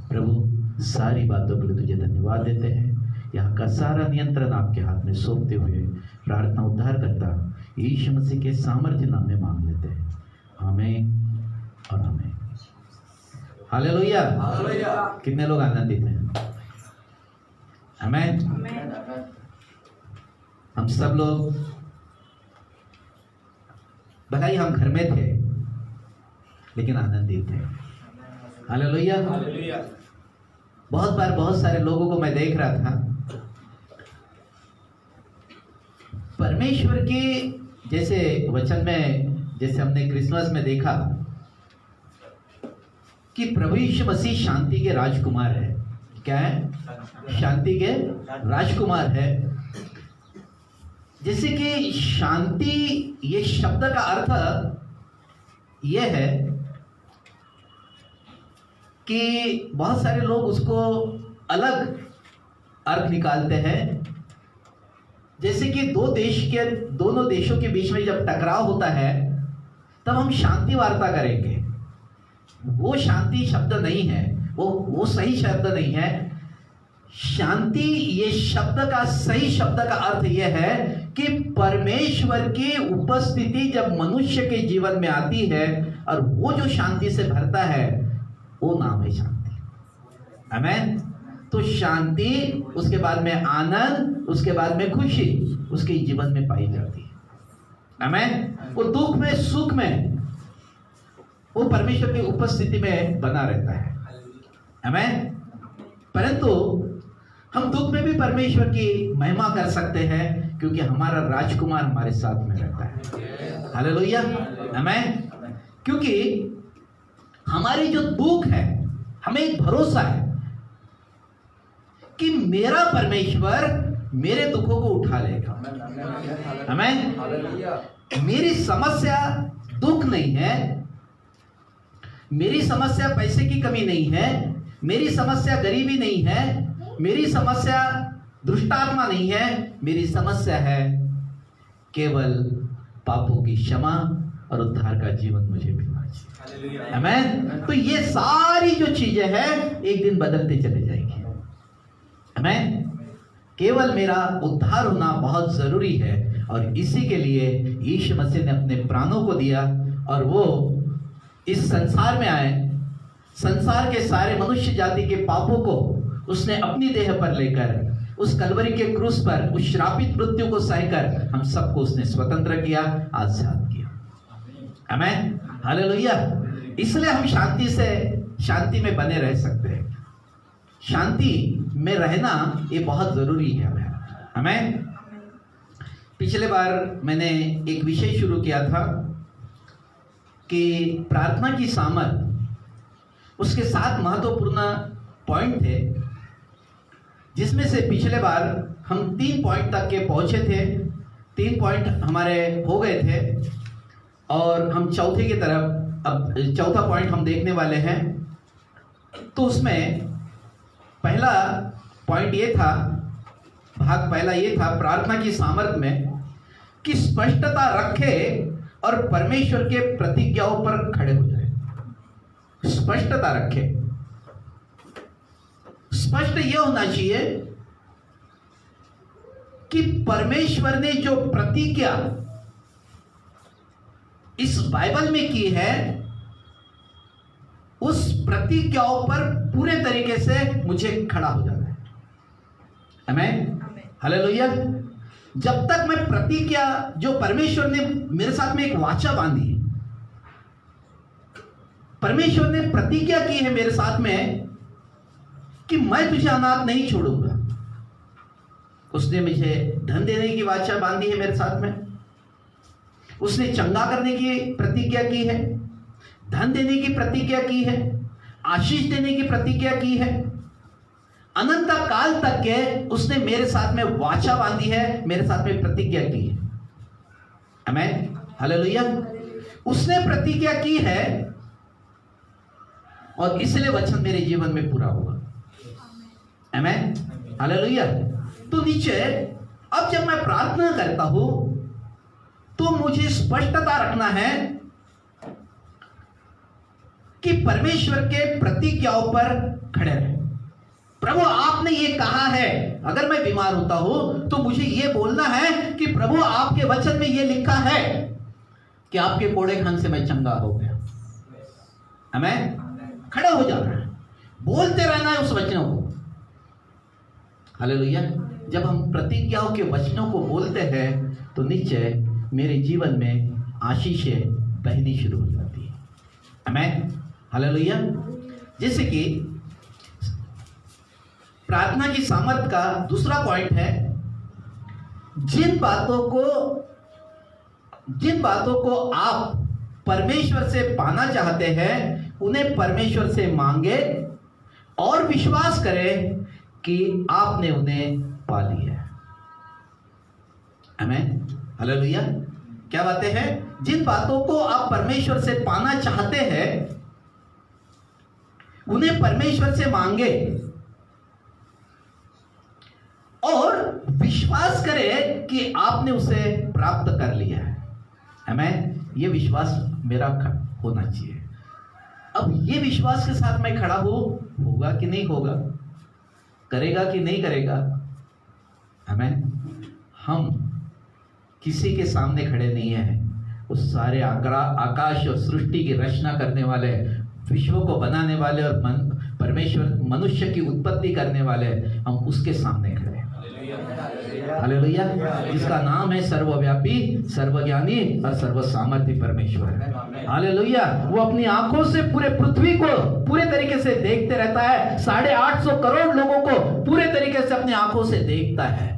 प्रभु सारी बातों के लिए तुझे धन्यवाद देते हैं। यहाँ का सारा नियंत्रण आपके हाथ में सौंपते हुए प्रार्थना उद्धार करता यीशु मसीह के सामर्थ्य नाम में मांग लेते हैं। आमीन और आमीन। हालेलुया। कितने लोग आनंदित हैं? आमीन। हम सब लोग, भला ही हम घर में थे लेकिन आनंदित थे। हालेलुया। बहुत बार बहुत सारे लोगों को मैं देख रहा था, परमेश्वर के जैसे वचन में, जैसे हमने क्रिसमस में देखा कि प्रभु यीशु मसीह शांति के राजकुमार है। क्या है? शांति के राजकुमार है। जैसे कि शांति, ये शब्द का अर्थ यह है कि बहुत सारे लोग उसको अलग अर्थ निकालते हैं। जैसे कि दोनों देशों के बीच में जब टकराव होता है तब हम शांति वार्ता करेंगे। वो शांति शब्द नहीं है, वो सही शब्द नहीं है। शांति, ये शब्द का सही शब्द का अर्थ यह है कि परमेश्वर की उपस्थिति जब मनुष्य के जीवन में आती है और वो जो शांति से भरता है, वो नाम है शांति। आमीन। तो शांति, उसके बाद में आनंद, उसके बाद में खुशी उसके जीवन में पाई जाती है। आमीन। वो दुख में, सुख में वो परमेश्वर की उपस्थिति में बना रहता है। आमीन। परंतु हम दुख में भी परमेश्वर की महिमा कर सकते हैं, क्योंकि हमारा राजकुमार हमारे साथ में रहता है। हालेलुया। आमीन। क्योंकि हमारी जो दुख है, हमें एक भरोसा है कि मेरा परमेश्वर मेरे दुखों को उठा लेगा। आमीन। मेरी समस्या दुख नहीं है, मेरी समस्या पैसे की कमी नहीं है, मेरी समस्या गरीबी नहीं है, मेरी समस्या दुष्टात्मा नहीं है। मेरी समस्या है केवल पापों की क्षमा और उद्धार का जीवन मुझे मिलना चाहिए। आमीन। तो ये सारी जो चीजें हैं एक दिन बदलते चले जाएंगी। आमीन। केवल मेरा उद्धार होना बहुत जरूरी है, और इसी के लिए यीशु मसीह ने अपने प्राणों को दिया और वो इस संसार में आए। संसार के सारे मनुष्य जाति के पापों को उसने अपनी देह पर लेकर उस कलवरी के क्रूस पर उस श्रापित मृत्यु को सहकर हम सबको उसने स्वतंत्र किया, आजाद किया। आमीन। हालेलुया। इसलिए हम शांति में बने रह सकते हैं। शांति में रहना ये बहुत जरूरी है हमें। पिछले बार मैंने एक विषय शुरू किया था कि प्रार्थना की सामर्थ, उसके 7 महत्वपूर्ण पॉइंट थे, जिसमें से पिछले बार हम 3 पॉइंट तक के पहुंचे थे। 3 पॉइंट हमारे हो गए थे और हम चौथे की तरफ अब चौथा पॉइंट हम देखने वाले हैं। तो उसमें पहला पॉइंट ये था, भाग पहला ये था प्रार्थना की सामर्थ्य में कि स्पष्टता रखे और परमेश्वर के प्रतिज्ञाओं पर खड़े हो जाए। स्पष्टता रखे, स्पष्ट यह होना चाहिए कि परमेश्वर ने जो प्रतिज्ञा इस बाइबल में की है, उस प्रतिज्ञाओं पर पूरे तरीके से मुझे खड़ा हो जाना है। आमीन। हालेलुया। जब तक मैं प्रतिज्ञा, जो परमेश्वर ने मेरे साथ में एक वाचा बांधी है, परमेश्वर ने प्रतिज्ञा की है मेरे साथ में कि मैं तुझे अनाथ नहीं छोड़ूंगा। उसने मुझे धन देने की वाचा बांधी है मेरे साथ में, उसने चंगा करने की प्रतिज्ञा की है, धन देने की प्रतिज्ञा की है, आशीष देने की प्रतिज्ञा की है, अनंत काल तक के उसने मेरे साथ में वाचा बांधी है, मेरे साथ में प्रतिज्ञा की है। आमीन। हालेलुया। उसने प्रतिज्ञा की है और इसलिए वचन मेरे जीवन में पूरा होगा। आमीन। हालेलुया। तो नीचे अब जब मैं प्रार्थना करता हूं तो मुझे स्पष्टता रखना है कि परमेश्वर के प्रतिज्ञाओं पर खड़े रहे। प्रभु आपने ये कहा है, अगर मैं बीमार होता हूं तो मुझे ये बोलना है कि प्रभु आपके वचन में ये लिखा है कि आपके कोड़े खान से मैं चंगा हो गया। हमें खड़ा हो जाना है, बोलते रहना है उस वचनों को। हालेलुया। जब हम प्रतिज्ञाओं के वचनों को बोलते हैं तो निश्चय मेरे जीवन में आशीषें बहनी शुरू हो जाती है। आमीन। हालेलुया। जैसे कि प्रार्थना की सामर्थ्य का दूसरा पॉइंट है, जिन बातों को आप परमेश्वर से पाना चाहते हैं उन्हें परमेश्वर से मांगे और विश्वास करें कि आपने उन्हें पा लिया है। आमीन, हालेलुया। क्या बातें हैं? जिन बातों को आप परमेश्वर से पाना चाहते हैं उन्हें परमेश्वर से मांगे और विश्वास करें कि आपने उसे प्राप्त कर लिया है। आमीन, ये विश्वास मेरा होना चाहिए। अब ये विश्वास के साथ मैं खड़ा होगा कि नहीं होगा, करेगा कि नहीं करेगा। आमीन। हम किसी के सामने खड़े नहीं हैं, उस सारे आकाश और सृष्टि की रचना करने वाले, विश्व को बनाने वाले और परमेश्वर मनुष्य की उत्पत्ति करने वाले, हम उसके सामने खड़े हैं। हालेलुया। जिसका नाम है सर्वव्यापी, सर्वज्ञानी और सर्वसामर्थ्य परमेश्वर। हालेलुया। वो अपनी आंखों से पूरे पृथ्वी को पूरे तरीके से देखते रहता है। 850 करोड़ लोगों को पूरे तरीके से अपनी आंखों से देखता है।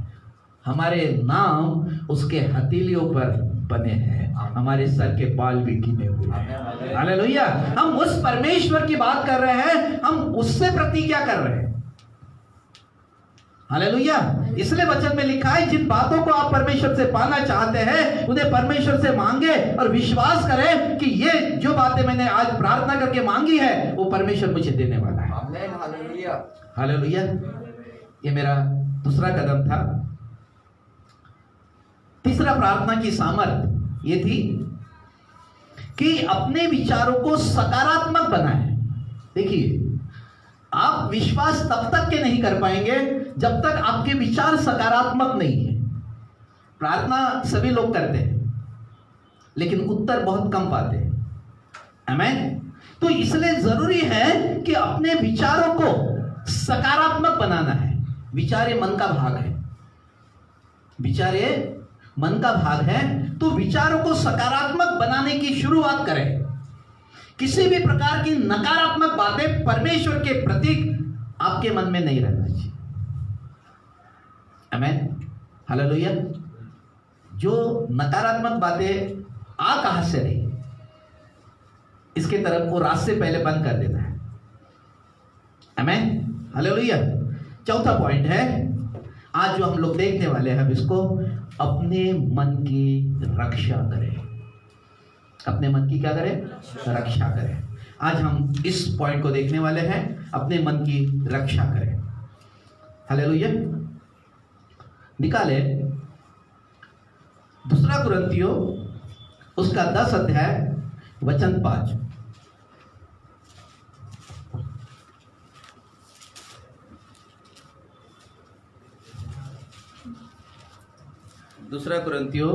हमारे नाम उसके हथेलियों पर बने हैं, हमारे सर के बाल भी गिने हुए हैं। हालेलुया। हम उस परमेश्वर की बात कर रहे हैं, हम उससे प्रतिज्ञा कर रहे हैं। हालेलुया। इसलिए वचन में लिखा है, जिन बातों को आप परमेश्वर से पाना चाहते हैं उन्हें परमेश्वर से मांगे और विश्वास करें कि ये जो बातें मैंने आज प्रार्थना करके मांगी है वो परमेश्वर मुझे देने वाला है। आमीन, हालेलुया। हालेलुया। ये मेरा दूसरा कदम था। तीसरा प्रार्थना की सामर्थ ये थी कि अपने विचारों को सकारात्मक बनाएं। देखिए, आप विश्वास तब तक के नहीं कर पाएंगे जब तक आपके विचार सकारात्मक नहीं है। प्रार्थना सभी लोग करते हैं लेकिन उत्तर बहुत कम पाते हैं। आमीन। तो इसलिए जरूरी है कि अपने विचारों को सकारात्मक बनाना है। विचार ये मन का भाग है, विचार ये मन का भाग है। तो विचारों को सकारात्मक बनाने की शुरुआत करें। किसी भी प्रकार की नकारात्मक बातें परमेश्वर के प्रति आपके मन में नहीं रहना चाहिए। आमीन, हालेलुया। जो नकारात्मक बातें कहां से रही, इसके तरफ वो रास्ते पहले बंद कर देना है। आमीन, हालेलुया। चौथा पॉइंट है आज जो हम लोग देखने वाले हैं, इसको अपने मन की रक्षा करें। अपने मन की क्या करें? रक्षा करें। आज हम इस पॉइंट को देखने वाले हैं, अपने मन की रक्षा करें। हालेलुया। निकाले 2 कुरिन्थियों उसका 10 अध्याय वचन 5। दूसरा कुरिन्थियों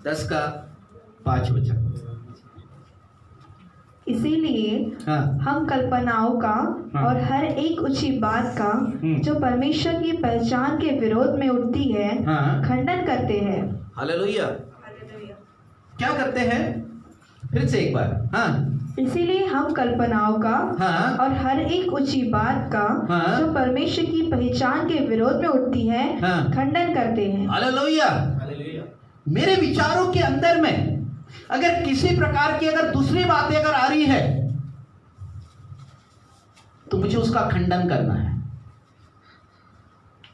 10 का 5 वचन। इसीलिए हम कल्पनाओं का और हर एक ऊंची बात का जो परमेश्वर की पहचान के विरोध में उठती है खंडन करते हैं। हालेलुया। क्या करते हैं? फिर से एक बार। इसीलिए हम कल्पनाओं का और हर एक ऊंची बात का जो परमेश्वर की पहचान के विरोध में उठती है खंडन करते हैं। हालेलुया। मेरे विचारों के अंदर में अगर किसी प्रकार की अगर दूसरी बातें अगर आ रही है तो मुझे उसका खंडन करना है।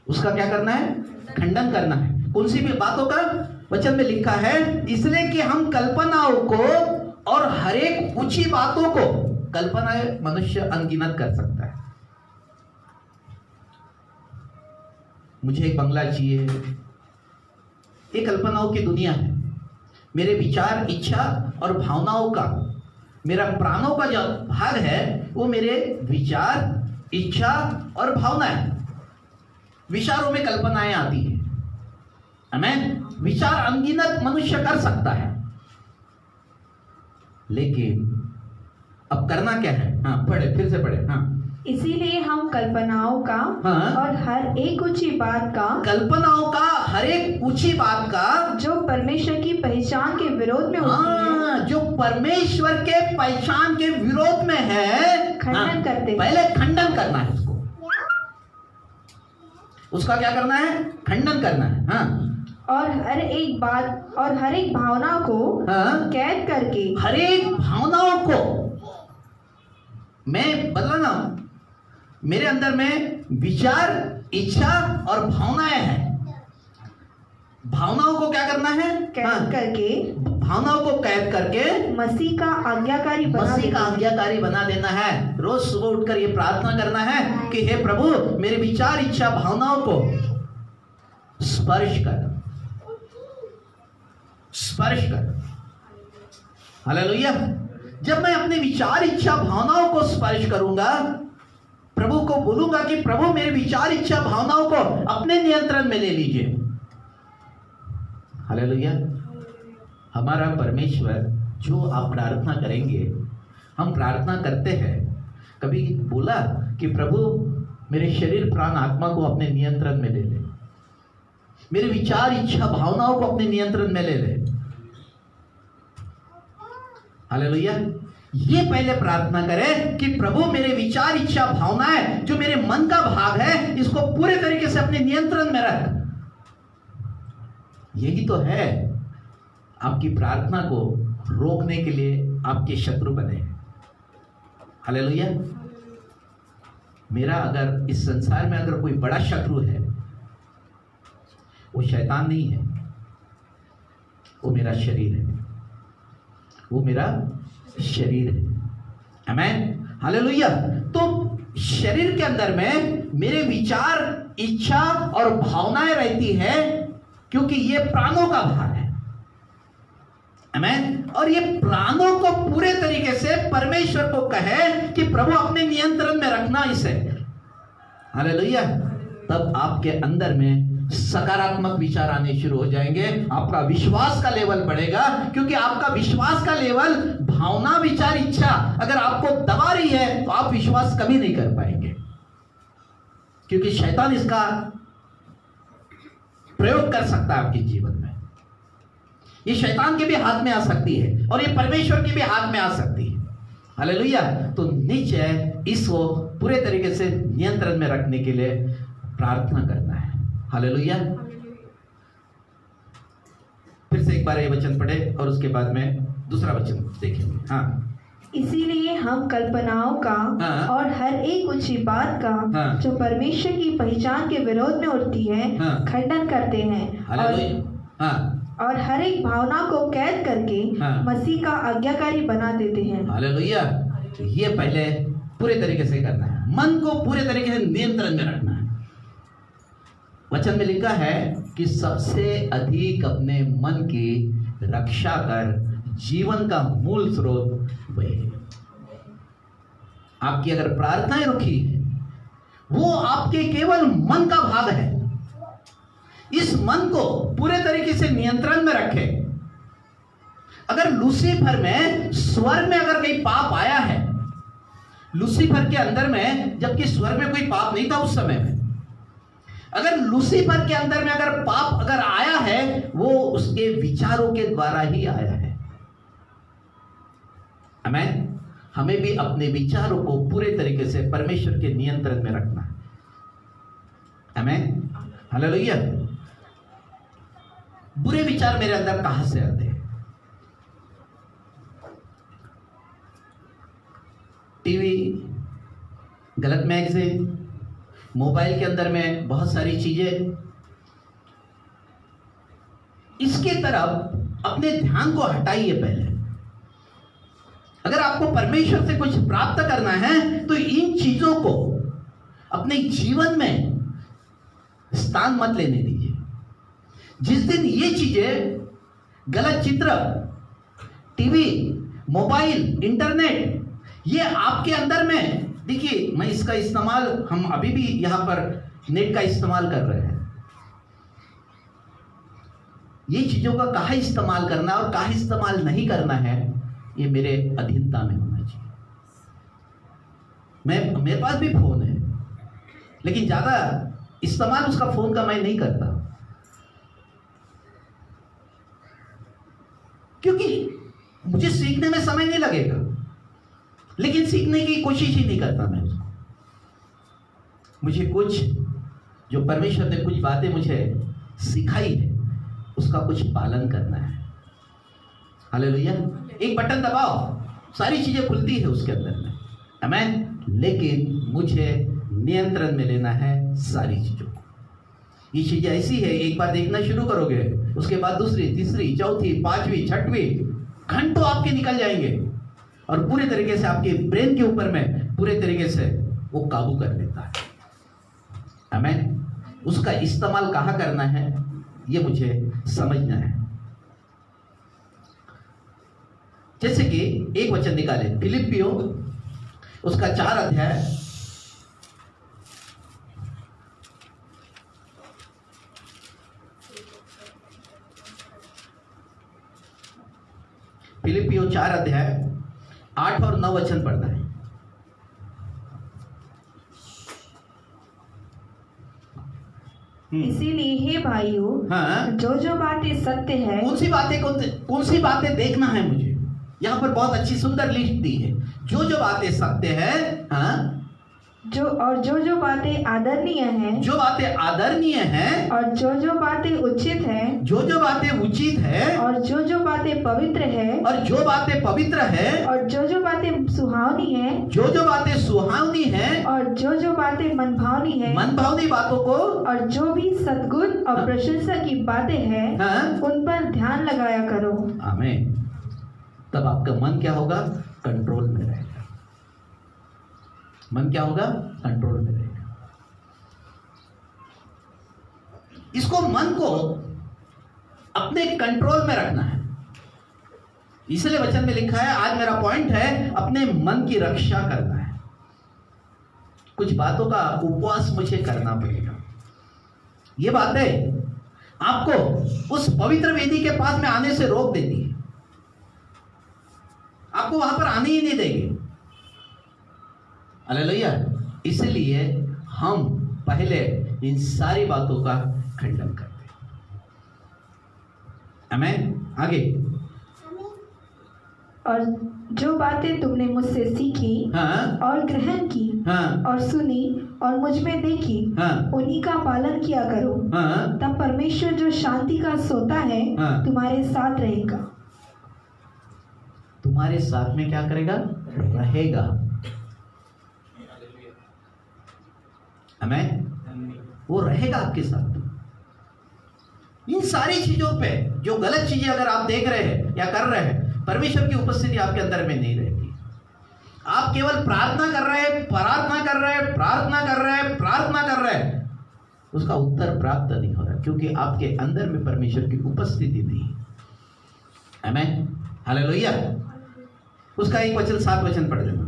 उसका क्या करना है? खंडन करना है। कौन सी भी बातों का? वचन में लिखा है, इसलिए कि हम कल्पनाओं को और हर एक ऊंची बातों को, कल्पनाएं मनुष्य अनगिनत कर सकता है। मुझे एक बंगला चाहिए, ये कल्पनाओं की दुनिया है। मेरे विचार, इच्छा और भावनाओं का, मेरा प्राणों का जो भाग है वो मेरे विचार, इच्छा और भावनाएं। विचारों में कल्पनाएं आती है। आमीन। विचार अनगिनत मनुष्य कर सकता है, लेकिन अब करना क्या है? पढ़े, फिर से पढ़े। इसीलिए हम कल्पनाओं का और हर एक ऊंची बात का, कल्पनाओं का हर एक ऊंची बात का जो परमेश्वर की पहचान के विरोध में होती है, जो परमेश्वर के पहचान के विरोध में है, खंडन करते हैं। पहले खंडन करना है उसको। उसका क्या करना है? खंडन करना है। और हर एक बात और हर एक भावना को हाँ, कैद करके हर एक भावनाओं को मैं बदलना, मेरे अंदर में विचार, इच्छा और भावनाएं हैं। भावनाओं को क्या करना है? कैद हाँ, करके भावनाओं को कैद करके मसीह का आज्ञाकारी बना मसीह का देना। आज्ञाकारी बना देना है। रोज सुबह उठकर ये प्रार्थना करना है कि हे प्रभु, मेरे विचार, इच्छा, भावनाओं को स्पर्श कर, स्पर्श कर। हालेलुया। जब मैं अपने विचार, इच्छा, भावनाओं को स्पर्श करूंगा, प्रभु को बोलूंगा कि प्रभु मेरे विचार, इच्छा, भावनाओं को अपने नियंत्रण में ले लीजिए। हालेलुया। हमारा परमेश्वर, जो आप प्रार्थना करेंगे, हम प्रार्थना करते हैं, कभी बोला कि प्रभु मेरे शरीर, प्राण, आत्मा को अपने नियंत्रण में ले ले, मेरे विचार, इच्छा, भावनाओं को अपने नियंत्रण में ले ले। हालेलुया। ये पहले प्रार्थना करें कि प्रभु मेरे विचार, इच्छा, भावनाएं, जो मेरे मन का भाग है, इसको पूरे तरीके से अपने नियंत्रण में रख। यही तो है आपकी प्रार्थना को रोकने के लिए आपके शत्रु बने हैं। हालेलुया। मेरा अगर इस संसार में अगर कोई बड़ा शत्रु है, वो शैतान नहीं है, वो मेरा शरीर है, वो मेरा शरीर है। आमीन। हालेलुया। तो शरीर के अंदर में मेरे विचार, इच्छा और भावनाएं रहती है, क्योंकि ये प्राणों का भाग है। आमीन। और ये प्राणों को पूरे तरीके से परमेश्वर को कहे कि प्रभु अपने नियंत्रण में रखना इसे। हालेलुया। तब आपके अंदर में सकारात्मक विचार आने शुरू हो जाएंगे, आपका विश्वास का लेवल बढ़ेगा, क्योंकि आपका विश्वास का लेवल, भावना, विचार, इच्छा अगर आपको दबा रही है तो आप विश्वास कभी नहीं कर पाएंगे, क्योंकि शैतान इसका प्रयोग कर सकता है आपके जीवन में। ये शैतान के भी हाथ में आ सकती है और ये परमेश्वर के भी हाथ में आ सकती है। हालेलुया। तो निश्चय इसको पूरे तरीके से नियंत्रण में रखने के लिए प्रार्थना करना है। हालेलुया। फिर से एक बार ये वचन पढ़े और उसके बाद में दूसरा वचन देखेंगे। हाँ। इसीलिए हम कल्पनाओं का हाँ। और हर एक ऊंची बात का हाँ। जो परमेश्वर की पहचान के विरोध में उठती है, हाँ। खंडन करते हैं हालेलुया। हाँ। और हर एक भावना को कैद करके हाँ। मसीह का आज्ञाकारी बना देते हैं। हालेलुया। ये पहले पूरे तरीके से करना है, मन को पूरे तरीके से नियंत्रण में रखना है। वचन में लिखा है कि सबसे अधिक अपने मन की रक्षा कर, जीवन का मूल स्रोत वही है। आपकी अगर प्रार्थनाएं रुकी है, वो आपके केवल मन का भाग है। इस मन को पूरे तरीके से नियंत्रण में रखें। अगर लूसीफर में, स्वर्ग में अगर कहीं पाप आया है, लूसीफर के अंदर में, जबकि स्वर्ग में कोई पाप नहीं था उस समय में, अगर लूसीफर के अंदर में अगर पाप अगर आया है, वो उसके विचारों के द्वारा ही आया है। आमीन। हमें भी अपने विचारों को पूरे तरीके से परमेश्वर के नियंत्रण में रखना है। आमीन। हालेलुया। बुरे विचार मेरे अंदर कहां से आते हैं? टीवी, गलत मैगजीन, मोबाइल के अंदर में बहुत सारी चीजें, इसके तरफ अपने ध्यान को हटाइए। पहले अगर आपको परमेश्वर से कुछ प्राप्त करना है तो इन चीजों को अपने जीवन में स्थान मत लेने दीजिए। जिस दिन ये चीजें, गलत चित्र, टीवी, मोबाइल, इंटरनेट, ये आपके अंदर में, देखिए मैं इसका इस्तेमाल, हम अभी भी यहां पर नेट का इस्तेमाल कर रहे हैं। ये चीजों का कहाँ इस्तेमाल करना और कहाँ इस्तेमाल नहीं करना है, ये मेरे अधीनता में होना चाहिए। मेरे पास भी फोन है, लेकिन ज्यादा इस्तेमाल उसका फोन का मैं नहीं करता, क्योंकि मुझे सीखने में समय नहीं लगेगा, लेकिन सीखने की कोशिश ही नहीं करता मैं उसको। मुझे कुछ, जो परमेश्वर ने कुछ बातें मुझे सिखाई है, उसका कुछ पालन करना है। हालेलुया। एक बटन दबाओ, सारी चीजें खुलती है उसके अंदर में, आमीन। लेकिन मुझे नियंत्रण में लेना है सारी चीजों को। ये चीजें ऐसी है, एक बार देखना शुरू करोगे, उसके बाद दूसरी, तीसरी, चौथी, पांचवी, छठवीं, घंटों आपके निकल जाएंगे और पूरे तरीके से आपके ब्रेन के ऊपर में पूरे तरीके से वो काबू कर लेता है, आमीन। उसका इस्तेमाल कहाँ करना है ये मुझे समझना है। जैसे कि एक वचन निकाले, फिलिपियो उसका 4 अध्याय, फिलिपियो 4 अध्याय 8 और 9 वचन पढ़ना है। इसीलिए हे भाइयों, हाँ। जो जो बातें सत्य है, कौन सी बातें देखना है मुझे? यहाँ पर बहुत अच्छी सुंदर लिस्ट दी है। जो जो बातें सत्य है, हाँ, जो जो बातें आदरणीय हैं, जो बातें आदरणीय हैं, और जो बातें उचित हैं, जो बातें उचित है, और जो बातें पवित्र है, और जो बातें पवित्र है, और जो बातें सुहावनी है, जो बातें सुहावनी है, और जो बातें मनभावनी है, मनभावनी बातों को, और जो भी सद्गुण और प्रशंसा की बातें हैं, हाँ, उन पर ध्यान लगाया करो। आमीन। तब आपका मन क्या होगा? कंट्रोल में रहेगा। मन क्या होगा? कंट्रोल में रहेगा। इसको, मन को अपने कंट्रोल में रखना है। इसलिए वचन में लिखा है, आज मेरा पॉइंट है, अपने मन की रक्षा करना है। कुछ बातों का उपवास मुझे करना पड़ेगा। ये बातें आपको उस पवित्र वेदी के पास में आने से रोक देती है, आपको वहां पर आने ही नहीं देंगे। हालेलुया। इसलिए हम पहले इन सारी बातों का खंडन करते हैं, आमीन। आगे, और जो बातें तुमने मुझसे सीखी, हाँ, और ग्रहण की, हाँ, और सुनी, और मुझ में देखी, हाँ, उन्हीं का पालन किया करो। हाँ, तब परमेश्वर जो शांति का सोता है, हाँ। तुम्हारे साथ रहेगा। तुम्हारे साथ में क्या करेगा? रहेगा, आमीन। वो रहेगा आपके साथ। इन सारी चीजों पे, जो गलत चीजें अगर आप देख रहे हैं या कर रहे हैं, परमेश्वर की उपस्थिति आपके अंदर में नहीं रहेगी। आप केवल प्रार्थना कर रहे हैं, प्रार्थना कर रहे हैं, प्रार्थना कर रहे हैं, प्रार्थना कर रहे हैं, उसका उत्तर प्राप्त नहीं हो रहा, क्योंकि आपके अंदर में परमेश्वर की उपस्थिति नहीं है, आमीन। हालेलुया। उसका एक वचन 7 वचन पढ़ देना।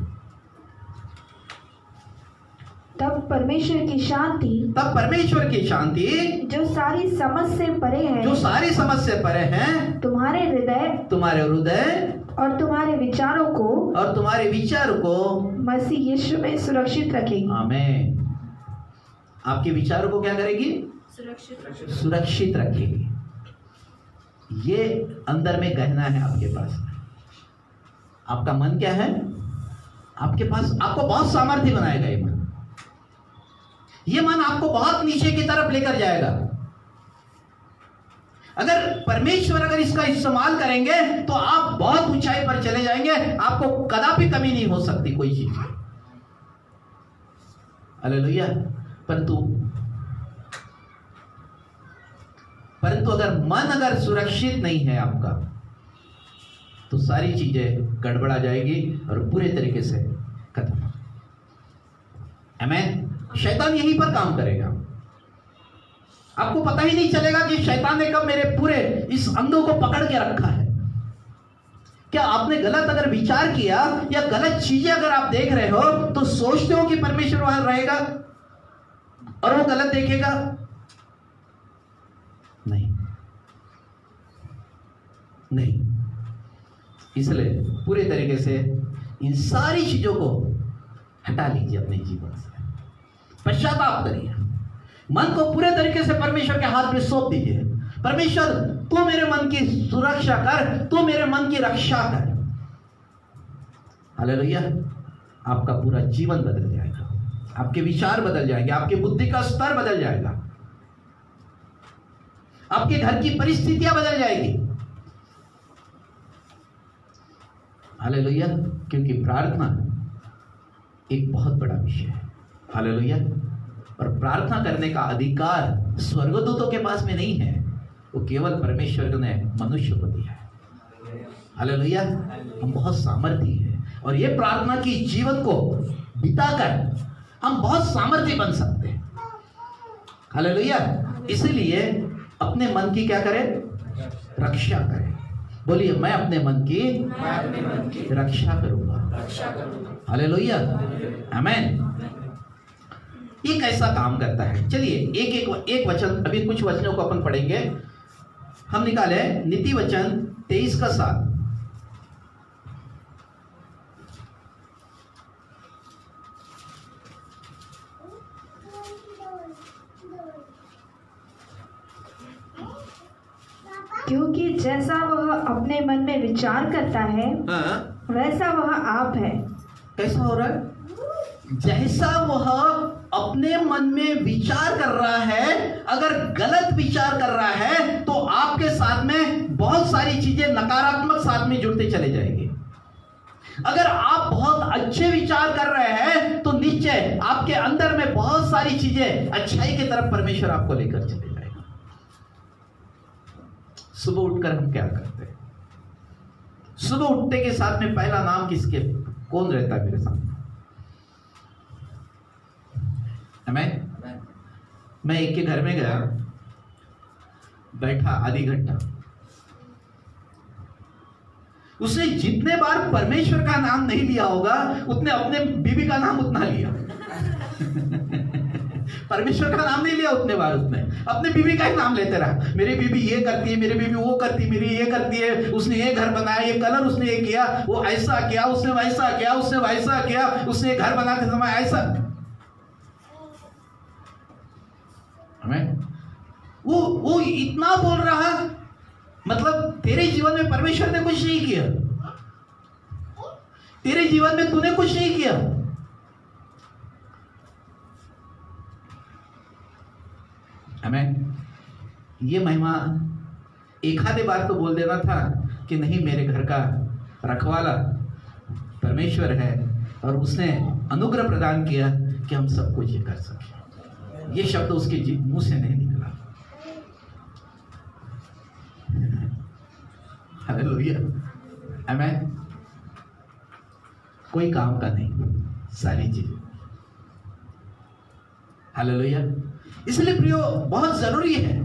तब परमेश्वर की शांति, तब परमेश्वर की शांति, जो सारी समझ से परे है, जो सारी समझ से परे हैं, तुम्हारे हृदय और तुम्हारे विचारों को मसीह यीशु में सुरक्षित रखेगी। आमीन। आपके विचारों को क्या करेगी? सुरक्षित रखेगी। ये अंदर में गहना है आपके पास। आपका मन क्या है? आपके पास, आपको बहुत सामर्थ्य बनाएगा ये मन। ये मन आपको बहुत नीचे की तरफ लेकर जाएगा। अगर परमेश्वर अगर इसका इस्तेमाल करेंगे तो आप बहुत ऊंचाई पर चले जाएंगे। आपको कदापि कमी नहीं हो सकती कोई चीज। हालेलुया। परंतु अगर मन अगर सुरक्षित नहीं है आपका, तो सारी चीजें गड़बड़ा जाएगी और पूरे तरीके से खत्म। आमीन। शैतान यहीं पर काम करेगा। आपको पता ही नहीं चलेगा कि शैतान ने कब मेरे पूरे इस अंगों को पकड़ के रखा है। क्या आपने गलत अगर विचार किया या गलत चीजें अगर आप देख रहे हो तो सोचते हो कि परमेश्वर वहां रहेगा और वो गलत देखेगा? नहीं। इसलिए पूरे तरीके से इन सारी चीजों को हटा लीजिए अपने जीवन से। पश्चाताप करिए। मन को पूरे तरीके से परमेश्वर के हाथ में सौंप दीजिए। परमेश्वर, तू मेरे मन की सुरक्षा कर, तू मेरे मन की रक्षा कर। हालेलुया। आपका पूरा जीवन बदल जाएगा, आपके विचार बदल जाएंगे, आपकी बुद्धि का स्तर बदल जाएगा। आपके घर की परिस्थितियां बदल जाएगी। हालेलुया। क्योंकि प्रार्थना एक बहुत बड़ा विषय है। हालेलुया। और प्रार्थना करने का अधिकार स्वर्गदूतों के पास में नहीं है, वो केवल परमेश्वर ने मनुष्य को दिया है। हालेलुया। हम बहुत सामर्थी हैं और ये प्रार्थना की जीवन को बिताकर हम बहुत सामर्थी बन सकते हैं। हालेलुया। इसलिए अपने मन की क्या करें? रक्षा करें। बोलिए, मैं अपने मन की रक्षा करूंगा। हालेलुया। आमीन। ये कैसा काम करता है? चलिए एक वचन, अभी कुछ वचनों को अपन पढ़ेंगे। हम निकाले नीति वचन 23 का 7। क्योंकि जैसा वह अपने मन में विचार करता है, वैसा वह आप है। कैसा हो रहा है? जैसा वह अपने मन में विचार कर रहा है, अगर गलत विचार कर रहा है तो आपके साथ में बहुत सारी चीजें नकारात्मक साथ में जुड़ते चले जाएंगे। अगर आप बहुत अच्छे विचार कर रहे हैं तो निश्चय आपके अंदर में बहुत सारी चीजें अच्छाई की तरफ परमेश्वर आपको लेकर चले जाएगा। सुबह उठकर हम क्या करते हैं? सुबह उठने के साथ में पहला नाम किसके, कौन रहता है मेरे सामने? मैं एक के घर में गया, बैठा आधी घंटा। उसने जितने बार परमेश्वर का नाम नहीं लिया होगा उतने अपने बीवी का नाम उतना लिया। परमेश्वर का नाम नहीं लिया उतने बार, उसने अपने बीवी का ही नाम लेते रहा। मेरी बीवी ये करती है, मेरी बीवी वो करती है, मेरी ये करती है, उसने ये घर बनाया, ये कलर उसने ये किया, वो ऐसा किया, उसने वैसा किया, उसने वैसा किया, उसने घर बनाते समय ऐसा। हमें वो इतना बोल रहा, मतलब तेरे जीवन में परमेश्वर ने कुछ नहीं किया, तेरे जीवन में तूने कुछ नहीं किया। हमें ये महिमा एक आधे बार तो बोल देना था कि नहीं, मेरे घर का रखवाला परमेश्वर है और उसने अनुग्रह प्रदान किया कि हम सब कुछ ये कर सके। ये शब्द उसके मुंह से नहीं निकला। हालेलुया। आमीन। कोई काम का नहीं, सारी चीजें। हालेलुया। इसलिए प्रियो, बहुत जरूरी है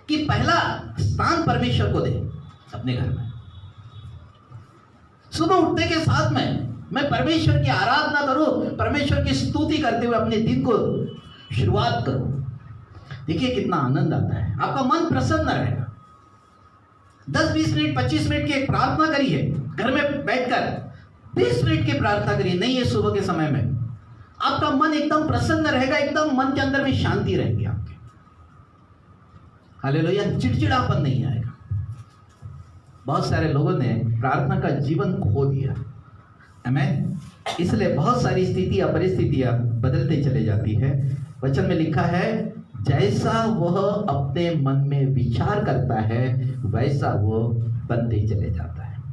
कि पहला स्थान परमेश्वर को दे अपने घर में। सुबह उठने के साथ में मैं परमेश्वर की आराधना करूं, परमेश्वर की स्तुति करते हुए अपने दिन को शुरुआत करूं। देखिए कितना आनंद आता है, आपका मन प्रसन्न रहेगा। 10-20 मिनट 25 मिनट की एक प्रार्थना करिए, घर में बैठकर 20 मिनट की प्रार्थना करिए। नहीं है सुबह के समय में, आपका मन एकदम प्रसन्न रहेगा, एकदम मन के अंदर में शांति रहेगी आपके। हालेलुया। चिड़चिड़ापन नहीं आएगा। बहुत सारे लोगों ने प्रार्थना का जीवन खो दिया। आमीन। इसलिए बहुत सारी स्थितियां परिस्थितियां बदलते चले जाती है। वचन में लिखा है, जैसा वह अपने मन में विचार करता है वैसा वो बनते चले जाता है।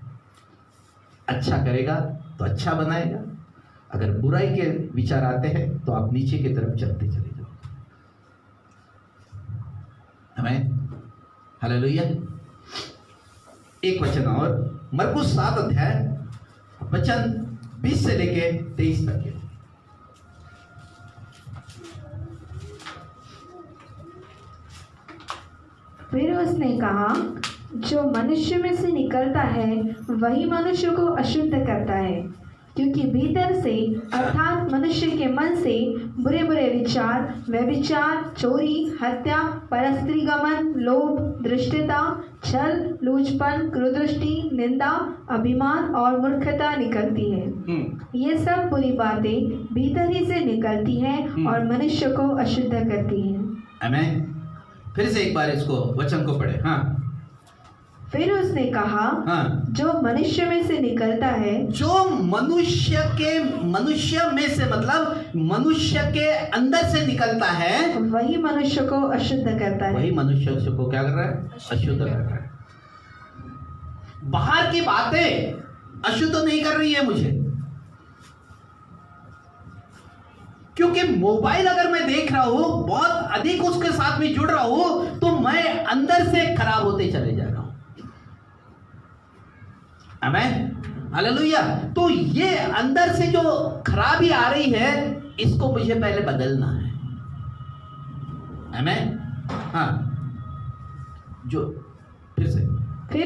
अच्छा करेगा तो अच्छा बनाएगा, अगर बुराई के विचार आते हैं तो आप नीचे की तरफ चलते चले जाओ। आमीन। हालेलुया। एक वचन और, मरकुस 7 अध्याय वचन 20 से लेके 23 तक है। फिर उसने कहा, जो मनुष्य में से निकलता है वही मनुष्य को अशुद्ध करता है, क्योंकि भीतर से अर्थात मनुष्य के मन से बुरे बुरे विचार, व्यभिचार, चोरी, हत्या, परस्त्रीगमन, लोभ, धृष्टता, छल, लूचपन, क्रोधदृष्टि, निंदा, अभिमान और मूर्खता निकलती है। ये सब बुरी बातें भीतर ही से निकलती हैं और मनुष्य को अशुद्ध करती हैं। आमीन। फिर से एक बार इसको वचन को पढ़े। हाँ। फिर उसने कहा, जो मनुष्य में से निकलता है, जो मनुष्य में से मतलब मनुष्य के अंदर से निकलता है, वही मनुष्य को अशुद्ध करता है। वही मनुष्य को क्या कर रहा है? अशुद्ध कर रहा है। बाहर की बातें अशुद्ध नहीं कर रही है मुझे, क्योंकि मोबाइल अगर मैं देख रहा हूं, बहुत अधिक उसके साथ में जुड़ रहा हूं, तो मैं अंदर से खराब होते चले जा रहा हूं। आमीन, हालेलुया। तो ये अंदर से जो खराबी आ रही है, इसको मुझे पहले बदलना है। आमीन। हाँ, जो फिर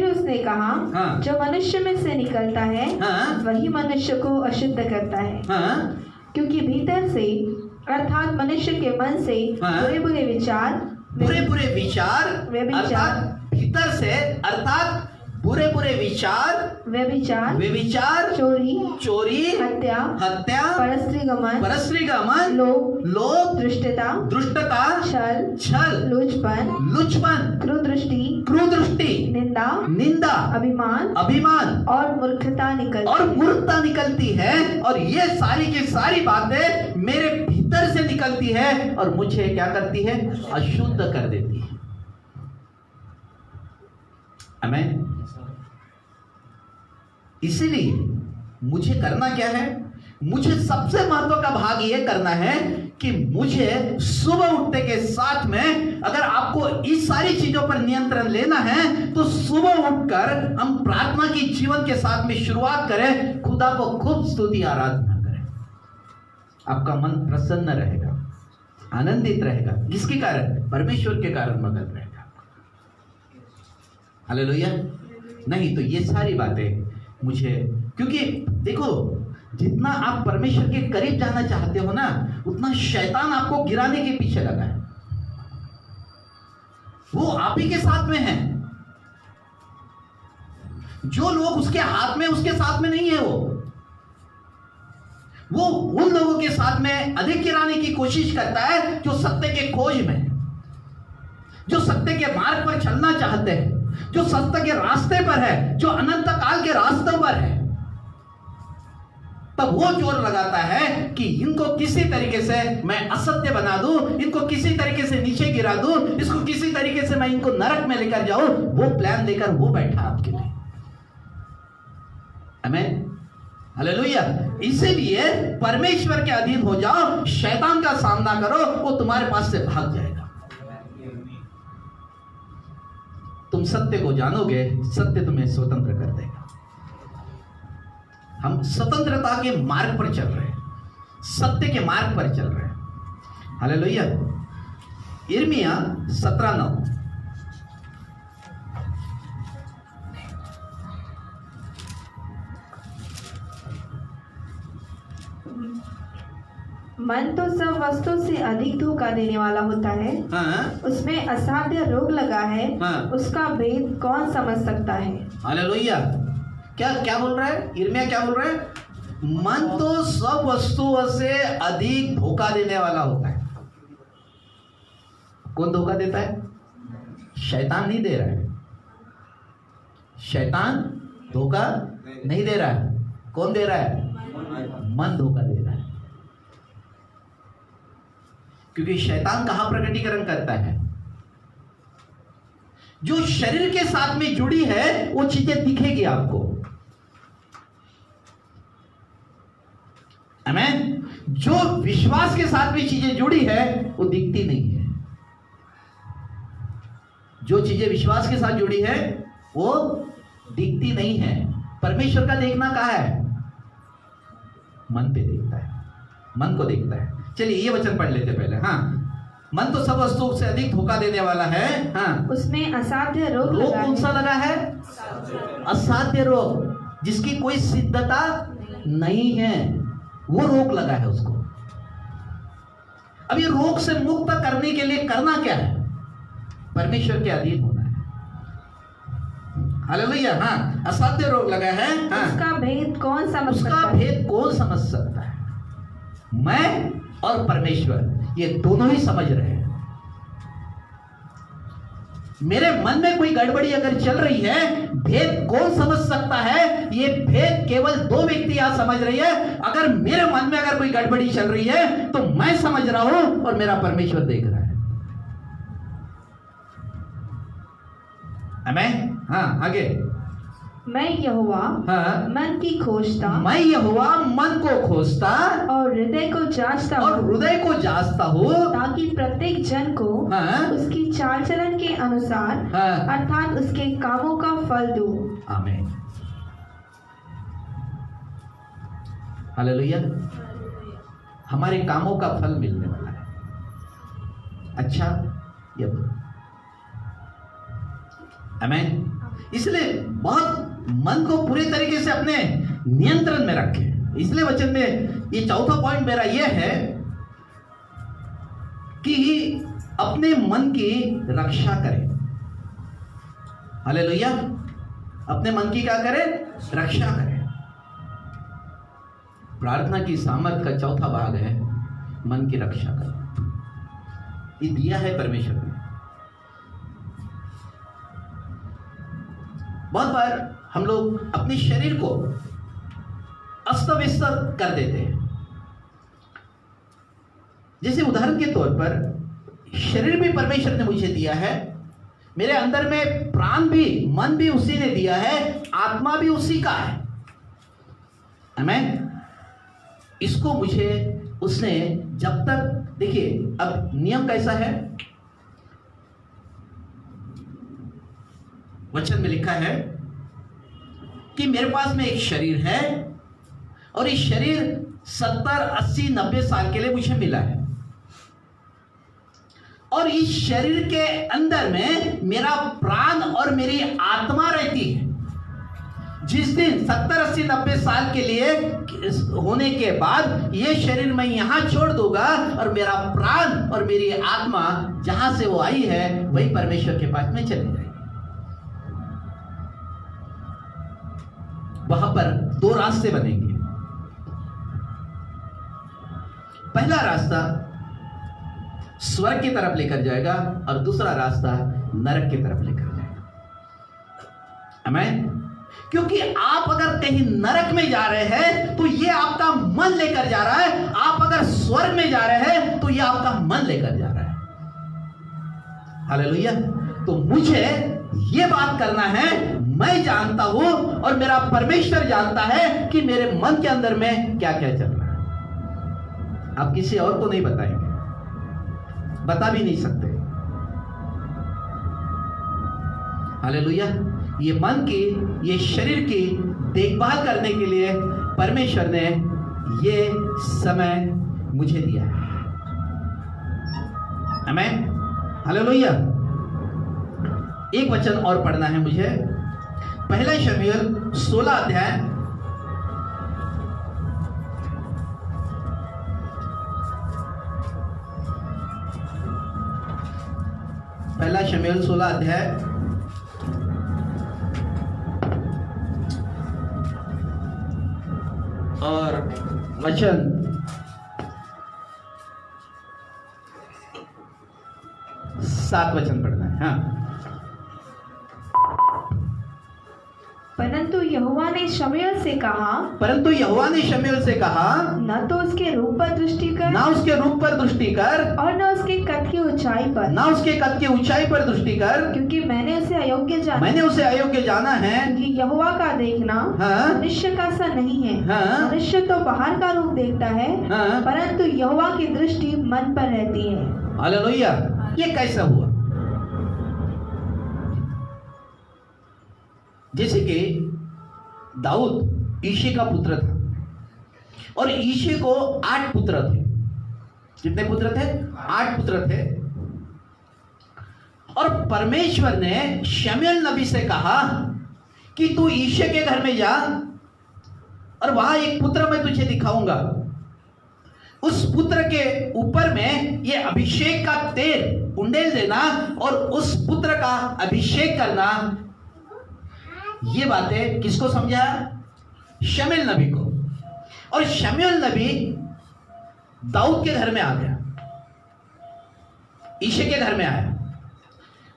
उसने कहा, हाँ। जो मनुष्य में से निकलता है, हाँ। वही मनुष्य को अशुद्ध करता है। हाँ, क्योंकि भीतर से अर्थात मनुष्य के मन से हाँ। बुरे बुरे विचार, अर्थात भीतर से अर्थात बुरे व्यभिचार, चोरी, हत्या, परस्त्री गमन, लोभ, दुष्टता, छल, लुचपन, क्रूरदृष्टि, निंदा, अभिमान और मूर्खता निकलती है। और ये सारी की सारी बातें मेरे भीतर से निकलती है और मुझे क्या करती है? अशुद्ध कर देती है। आमीन। इसीलिए मुझे करना क्या है? मुझे सबसे महत्व का भाग यह करना है कि मुझे सुबह उठने के साथ में, अगर आपको इस सारी चीजों पर नियंत्रण लेना है, तो सुबह उठकर हम प्रार्थना की जीवन के साथ में शुरुआत करें, खुदा को खूब स्तुति आराधना करें। आपका मन प्रसन्न रहेगा, आनंदित रहेगा। किसके कारण? परमेश्वर के कारण मगन रहेगा। हालेलुया। नहीं तो ये सारी बातें मुझे, क्योंकि देखो, जितना आप परमेश्वर के करीब जाना चाहते हो ना, उतना शैतान आपको गिराने के पीछे लगा है। वो आप ही के साथ में है। जो लोग उसके हाथ में, उसके साथ में नहीं है। वो उन लोगों के साथ में अधिक गिराने की कोशिश करता है जो सत्य के खोज में, जो सत्य के मार्ग पर चलना चाहते हैं, जो सत्य के रास्ते पर है, जो अनंत काल के रास्तों पर है। तब वो जोर लगाता है कि इनको किसी तरीके से मैं असत्य बना दूं, इनको किसी तरीके से नीचे गिरा दूं, इसको किसी तरीके से मैं इनको नरक में लेकर जाऊं। वो प्लान लेकर वो बैठा आपके लिए। आमीन, हालेलुया। इसीलिए परमेश्वर के अधीन हो जाओ, शैतान का सामना करो, वो तुम्हारे पास से भाग जाएगा। तुम सत्य को जानोगे, सत्य तुम्हें स्वतंत्र कर देगा। हम स्वतंत्रता के मार्ग पर चल रहे हैं, सत्य के मार्ग पर चल रहे हैं। हालेलुया। यिर्मयाह 17:9। मन तो सब वस्तु से अधिक धोखा देने वाला होता है। हाँ। उसमें असाध्य रोग लगा है। हाँ। उसका भेद कौन समझ सकता है? हालेलुया। क्या बोल रहा है यिर्मयाह? क्या बोल रहा है? मन तो सब वस्तुओं से अधिक धोखा देने वाला होता है। कौन धोखा देता है? शैतान नहीं दे रहा है। शैतान धोखा नहीं दे रहा है। कौन दे रहा है? मन धोखा दे रहा है। क्योंकि शैतान कहां प्रकटीकरण करता है? जो शरीर के साथ में जुड़ी है वो चीजें दिखेगी आपको। आमीन। जो विश्वास के साथ में चीजें जुड़ी है वो दिखती नहीं है। जो चीजें विश्वास के साथ जुड़ी है वो दिखती नहीं है। परमेश्वर का देखना कहाँ है? मन पे देखता है, मन को देखता है। चलिए ये वचन पढ़ लेते पहले। हाँ, मन तो सब वस्तुओं से अधिक धोखा देने वाला है। हाँ, उसमें असाध्य रोग कौन सा लगा है? असाध्य रोग, जिसकी कोई सिद्धता नहीं है, वो रोग लगा है उसको। अब ये रोग से मुक्त करने के लिए करना क्या है? परमेश्वर के अधीन होना है। हालेलुया। हाँ, असाध्य रोग लगा है। हाँ, उसका भेद कौन समझ सकता है? उसका भेद कौन समझ सकता है? मैं और परमेश्वर ये दोनों ही समझ रहे हैं। मेरे मन में कोई गड़बड़ी अगर चल रही है, भेद कौन समझ सकता है? ये भेद केवल दो व्यक्ति यहां समझ रही है। अगर मेरे मन में अगर कोई गड़बड़ी चल रही है तो मैं समझ रहा हूं और मेरा परमेश्वर देख रहा है। आमीन। हाँ, आगे। मैं यहोवा हाँ। मन की खोजता, मैं यहोवा मन को खोजता और हृदय को जांचता और हूँ, हृदय को जांचता हूँ, ताकि प्रत्येक जन को हाँ। उसकी चाल चलन के अनुसार हाँ। अर्थात उसके कामों का फल दूं। आमीन। हालेलुया। हमारे कामों का फल मिलने वाला है। अच्छा, ये आमीन। इसलिए बहुत मन को पूरे तरीके से अपने नियंत्रण में रखें। इसलिए वचन में ये चौथा पॉइंट मेरा ये है कि अपने मन की रक्षा करें। हालेलुया। अपने मन की क्या करें? रक्षा करें। प्रार्थना की सामर्थ का चौथा भाग है मन की रक्षा करना। ये दिया है परमेश्वर ने। बहुत बार हम लोग अपने शरीर को अस्त व्यस्त कर देते हैं। जैसे उदाहरण के तौर पर शरीर भी परमेश्वर ने मुझे दिया है, मेरे अंदर में प्राण भी, मन भी उसी ने दिया है, आत्मा भी उसी का है। आमीन। इसको मुझे उसने जब तक, देखिए अब नियम कैसा है, वचन में लिखा है कि मेरे पास में एक शरीर है और इस शरीर 70, 80, 90 साल के लिए मुझे मिला है और इस शरीर के अंदर में मेरा प्राण और मेरी आत्मा रहती है। जिस दिन 70, 80, 90 साल के लिए होने के बाद ये शरीर मैं यहां छोड़ दूंगा और मेरा प्राण और मेरी आत्मा जहां से वो आई है वही परमेश्वर के पास में चली जाएगी। वहां पर दो रास्ते बनेंगे। पहला रास्ता स्वर्ग की तरफ लेकर जाएगा और दूसरा रास्ता नरक की तरफ लेकर जाएगा। आमीन। क्योंकि आप अगर कहीं नरक में जा रहे हैं तो ये आपका मन लेकर जा रहा है, आप अगर स्वर्ग में जा रहे हैं तो ये आपका मन लेकर जा रहा है। हालेलुया। तो मुझे ये बात करना है, मैं जानता हूं और मेरा परमेश्वर जानता है कि मेरे मन के अंदर में क्या क्या चल रहा है। आप किसी और को नहीं बताएंगे, बता भी नहीं सकते। हालेलुया। ये मन की, ये शरीर की देखभाल करने के लिए परमेश्वर ने ये समय मुझे दिया है। आमीन। हालेलुया। एक वचन और पढ़ना है मुझे, पहला शमूएल 16 अध्याय पहला शमूएल 16 अध्याय और वचन 7 वचन पढ़ना है। हाँ। परंतु यहोवा ने शमूएल से कहा, परंतु यहोवा ने शमूएल से कहा, न तो उसके रूप पर दृष्टि कर, ना उसके रूप पर दृष्टि कर, और न उसके कद की ऊंचाई पर, ना उसके कद की ऊंचाई पर दृष्टि कर, क्योंकि मैंने उसे अयोग्य जाना। मैंने उसे अयोग्य जाना है। क्योंकि यहोवा का देखना हाँ। मनुष्य का सा नहीं है। हाँ। मनुष्य तो बाहर का रूप देखता है, हाँ। परंतु यहोवा की दृष्टि मन पर रहती है। हालेलुया। ये कैसा हुआ? जैसे कि दाऊद ईशे का पुत्र था और ईशे को 8 पुत्र थे। कितने पुत्र थे? 8 पुत्र थे। और परमेश्वर ने शमूएल नबी से कहा कि तू ईशे के घर में जा और वहां एक पुत्र मैं तुझे दिखाऊंगा। उस पुत्र के ऊपर में ये अभिषेक का तेल उंडेल देना और उस पुत्र का अभिषेक करना। ये बातें किसको समझा? शमूएल नबी को। और शमूएल नबी दाऊद के घर में आ गया, ईशे के घर में आया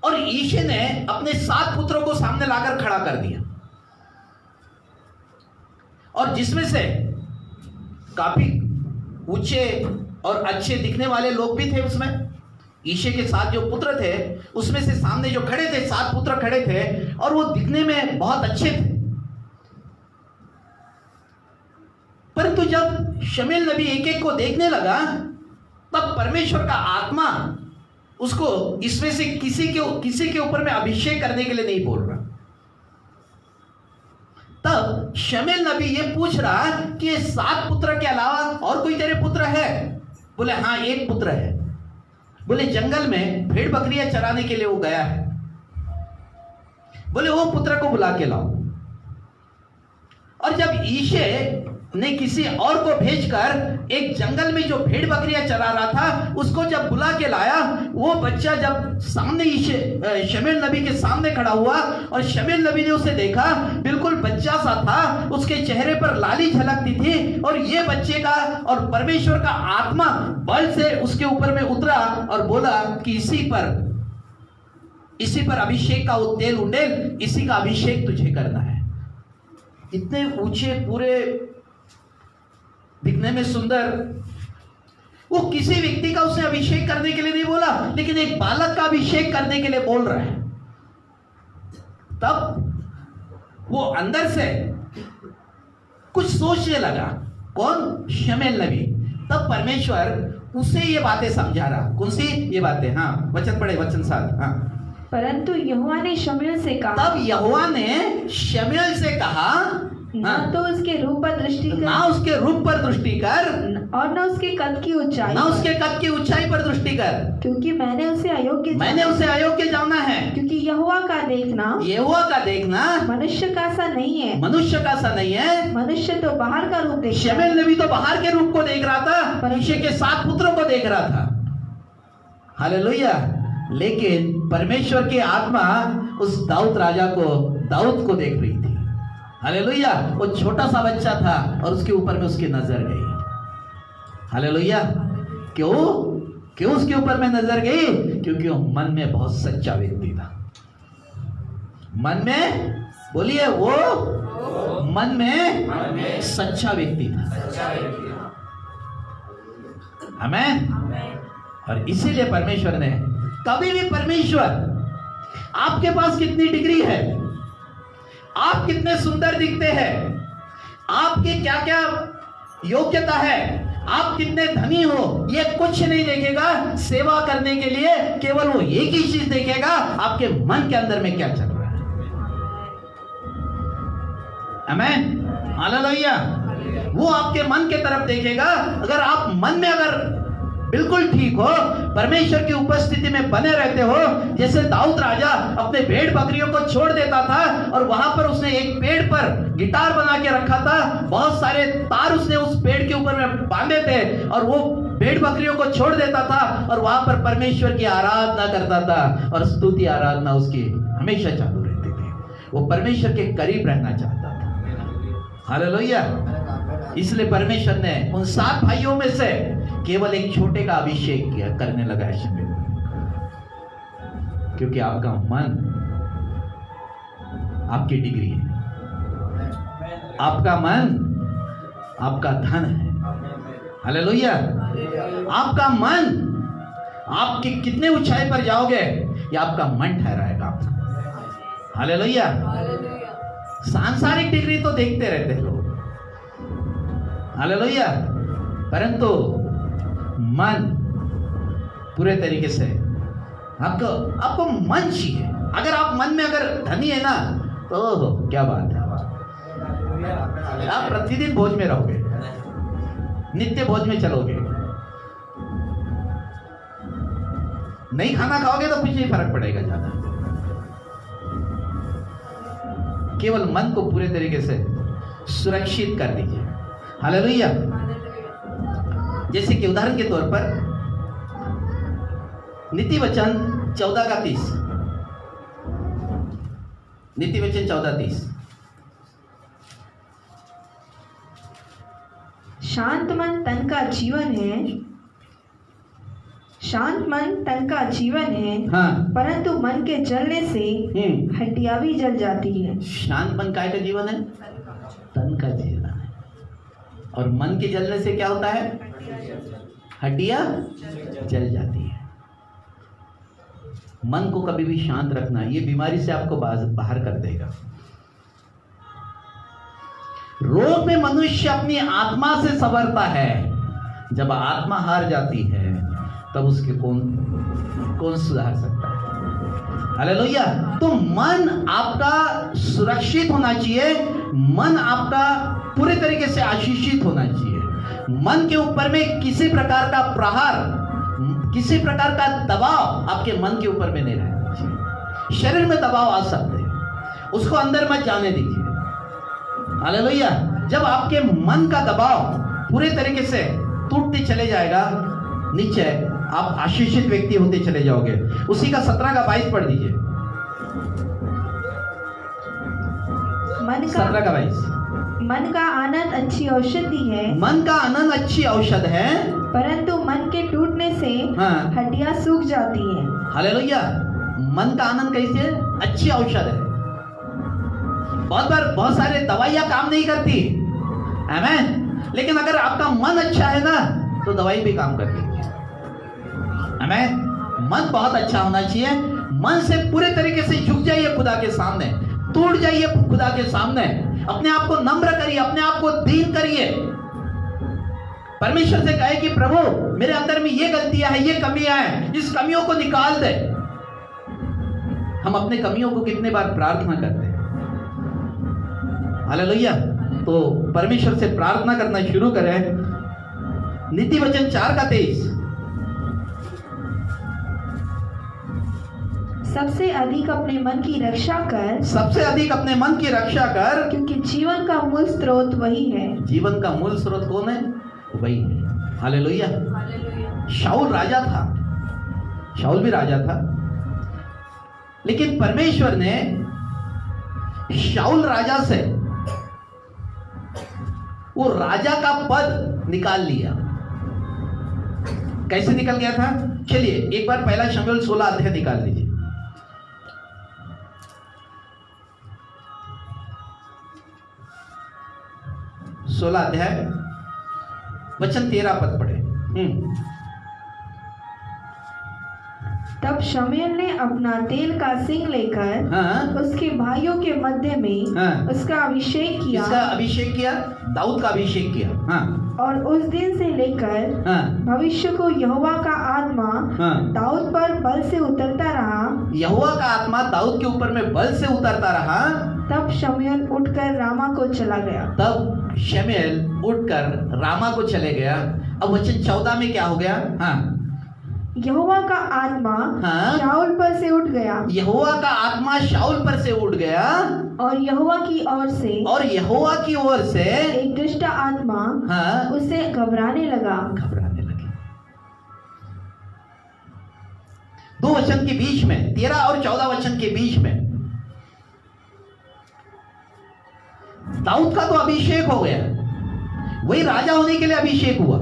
और ईशे ने अपने 7 पुत्रों को सामने लाकर खड़ा कर दिया, और जिसमें से काफी ऊंचे और अच्छे दिखने वाले लोग भी थे उसमें। ईशे के 7 जो पुत्र थे उसमें से सामने जो खड़े थे 7 पुत्र खड़े थे, और वो दिखने में बहुत अच्छे थे। परंतु जब शमूएल नबी एक एक को देखने लगा, तब परमेश्वर का आत्मा उसको इसमें से किसी के ऊपर में अभिषेक करने के लिए नहीं बोल रहा। तब शमूएल नबी ये पूछ रहा कि ये 7 पुत्र के अलावा और कोई तेरे पुत्र है? बोले हाँ, एक पुत्र है। बोले जंगल में भेड़ बकरियां चराने के लिए वो गया है। बोले वो पुत्र को बुला के लाओ। और जब ईशे ने किसी और को भेजकर एक जंगल में जो भेड़ बकरियां चरा रहा था उसको जब बुला के लाया, वो बच्चा जब सामने शमूएल नबी के सामने खड़ा हुआ और शमूएल नबी ने उसे देखा, बिल्कुल बच्चा सा था, उसके चेहरे पर लाली झलकती थी, और ये बच्चे का और परमेश्वर का आत्मा बल से उसके ऊपर में उतरा और बोला कि इसी पर अभिषेक का वो तेल उंडेल, इसी का अभिषेक तुझे करना है। इतने ऊंचे, पूरे दिखने में सुंदर, वो किसी व्यक्ति का उसे अभिषेक करने के लिए नहीं बोला, लेकिन एक बालक का अभिषेक करने के लिए बोल रहा है। तब वो अंदर से कुछ सोचने लगा। कौन? शमूएल नबी। तब परमेश्वर उसे ये बातें समझा रहा। कौन सी ये बातें? हाँ, वचन पढ़े, वचन 7। हाँ, परंतु यहोवा ने शमूएल से कहा, तब यहोवा ने शमूएल से कहा, ना तो उसके रूप पर दृष्टि कर, ना उसके रूप पर दृष्टि कर, और न उसके कद की ऊंचाई, ना उसके कद की ऊंचाई पर दृष्टि कर, क्योंकि मैंने उसे अयोग्य जाना है। क्योंकि यहोवा का देखना मनुष्य का सा नहीं है। मनुष्य तो बाहर का रूप देखता है। शमूएल नबी तो बाहर के रूप को देख रहा था, ईशे के 7 पुत्रों को देख रहा था। हालेलुया। लेकिन परमेश्वर की आत्मा उस दाऊद को देख रही थी। हालेलुया। वो छोटा सा बच्चा था और उसके ऊपर में उसकी नजर गई। हालेलुया। क्यों उसके ऊपर में नजर गई? क्योंकि वो मन में बहुत सच्चा व्यक्ति था। मन में, बोलिए, वो मन में सच्चा व्यक्ति था। आमीन। और इसीलिए परमेश्वर ने, कभी भी परमेश्वर, आपके पास कितनी डिग्री है, आप कितने सुंदर दिखते हैं, आपकी क्या क्या योग्यता है, आप कितने धनी हो, ये कुछ नहीं देखेगा। सेवा करने के लिए केवल वो एक ही चीज देखेगा, आपके मन के अंदर में क्या चल रहा है। आमीन। हालेलुया। वो आपके मन के तरफ देखेगा। अगर आप मन में अगर बिल्कुल ठीक हो, परमेश्वर की उपस्थिति में बने रहते हो, जैसे दाऊद राजा अपने भेड़ बकरियों को छोड़ देता था और वहां पर उसने एक पेड़ पर गिटार बना के रखा था, बहुत सारे तार उसने उस पेड़ के ऊपर में बांधे थे, और वो भेड़ बकरियों को छोड़ देता था और वहां पर परमेश्वर की आराधना करता था, और स्तुति आराधना उसकी हमेशा चालू रहती थी। वो परमेश्वर के करीब रहना चाहता था। हालेलुया। इसलिए परमेश्वर ने उन 7 भाइयों में से केवल एक छोटे का अभिषेक किया, करने लगा है शमूएल, क्योंकि आपका मन आपकी डिग्री है, आपका मन आपका धन है। हालेलुया। आपका मन, आपके कितने ऊंचाई पर जाओगे ये आपका मन ठहराएगा। हालेलुया। सांसारिक डिग्री तो देखते रहते हैं लोग, हालेलुया, परंतु मन पूरे तरीके से आपको मन चाहिए। अगर आप मन में अगर धनी है ना, तो क्या बात है, आप प्रतिदिन भोज में रहोगे, नित्य भोज में चलोगे, नहीं खाना खाओगे तो कुछ नहीं फर्क पड़ेगा ज्यादा। केवल मन को पूरे तरीके से सुरक्षित कर दीजिए। हालेलुया। जैसे कि उदाहरण के तौर पर नीति वचन 14:30, नीति वचन 14:30, शांत मन तन का जीवन है, शांत मन तन का जीवन है, हाँ। परंतु मन के जलने से हड्डियां भी जल जाती है। शांत मन काय का जीवन है? तन का जीवन है। और मन के जलने से क्या होता है? हड्डियां जल जाती है। मन को कभी भी शांत रखना, ये बीमारी से आपको बाहर कर देगा। रोग में मनुष्य अपनी आत्मा से संवरता है। जब आत्मा हार जाती है तब उसके कौन सुधार सकता है? हालेलुया। तो मन आपका सुरक्षित होना चाहिए, मन आपका पूरे तरीके से आशीषित होना चाहिए। मन के ऊपर में किसी प्रकार का प्रहार, किसी प्रकार का दबाव आपके मन के ऊपर में नहीं रहना चाहिए। शरीर में दबाव आ सकते हैं, उसको अंदर मत जाने दीजिए। हालेलुया। जब आपके मन का दबाव पूरे तरीके से टूटते चले जाएगा, नीचे आप आशीषित व्यक्ति होते चले जाओगे। उसी का 17 का 22 पढ़ दीजिए। 17 का 22। मन का आनंद अच्छी औषधि है, मन का आनंद अच्छी औषध है, परंतु मन के टूटने से हड्डियां सूख जाती हैं। हालेलुया। मन का आनंद कैसे? अच्छी औषध है। बहुत बार बहुत सारे दवाइयां काम नहीं करती, आमीन। लेकिन अगर आपका मन अच्छा है ना तो दवाई भी काम करती है, आमीन। मन बहुत अच्छा होना चाहिए। मन से पूरे तरीके से झुक जाइए खुदा के सामने, टूट जाइए खुदा के सामने, अपने आप को नम्र करिए, अपने आप को दीन करिए। परमेश्वर से कहे कि प्रभु मेरे अंदर में ये गलतियां हैं, ये कमियां हैं, इस कमियों को निकाल दे। हम अपने कमियों को कितने बार प्रार्थना करते हैं? हालेलुया। तो परमेश्वर से प्रार्थना करना शुरू करें। नीति वचन 4 का 23। सबसे अधिक अपने मन की रक्षा कर, सबसे अधिक अपने मन की रक्षा कर, क्योंकि जीवन का मूल स्रोत वही है। जीवन का मूल स्रोत कौन है? वही है। हालेलुया। शाऊल राजा था, शाऊल भी राजा था, लेकिन परमेश्वर ने शाऊल राजा से वो राजा का पद निकाल लिया। कैसे निकल गया था? चलिए एक बार पहला शमूएल 16 अध्याय निकाल लीजिए। 16 अध्याय वचन 13 पद पढ़े। तब शमूएल ने अपना तेल का सिंग लेकर उसके भाइयों के मध्य में उसका अभिषेक किया। इसका अभिषेक किया, दाऊद का अभिषेक किया। और उस दिन से लेकर भविष्य को यहोवा का आत्मा दाऊद पर बल से उतरता रहा। यहोवा का आत्मा दाऊद के ऊपर में बल से उतरता रहा। तब शमूएल उठकर रामा को चला गया। तब शमूएल उठकर रामा को चले गया। अब वचन 14 में क्या हो गया? यहोवा का आत्मा शाऊल पर से उठ गया। यहोवा का आत्मा शाऊल पर से उठ गया, और यहोवा की ओर से एक दुष्ट आत्मा उसे घबराने लगे। 2 वचन के बीच में, 13 और 14 वचन के बीच में दाऊद का तो अभिषेक हो गया, वही राजा होने के लिए अभिषेक हुआ,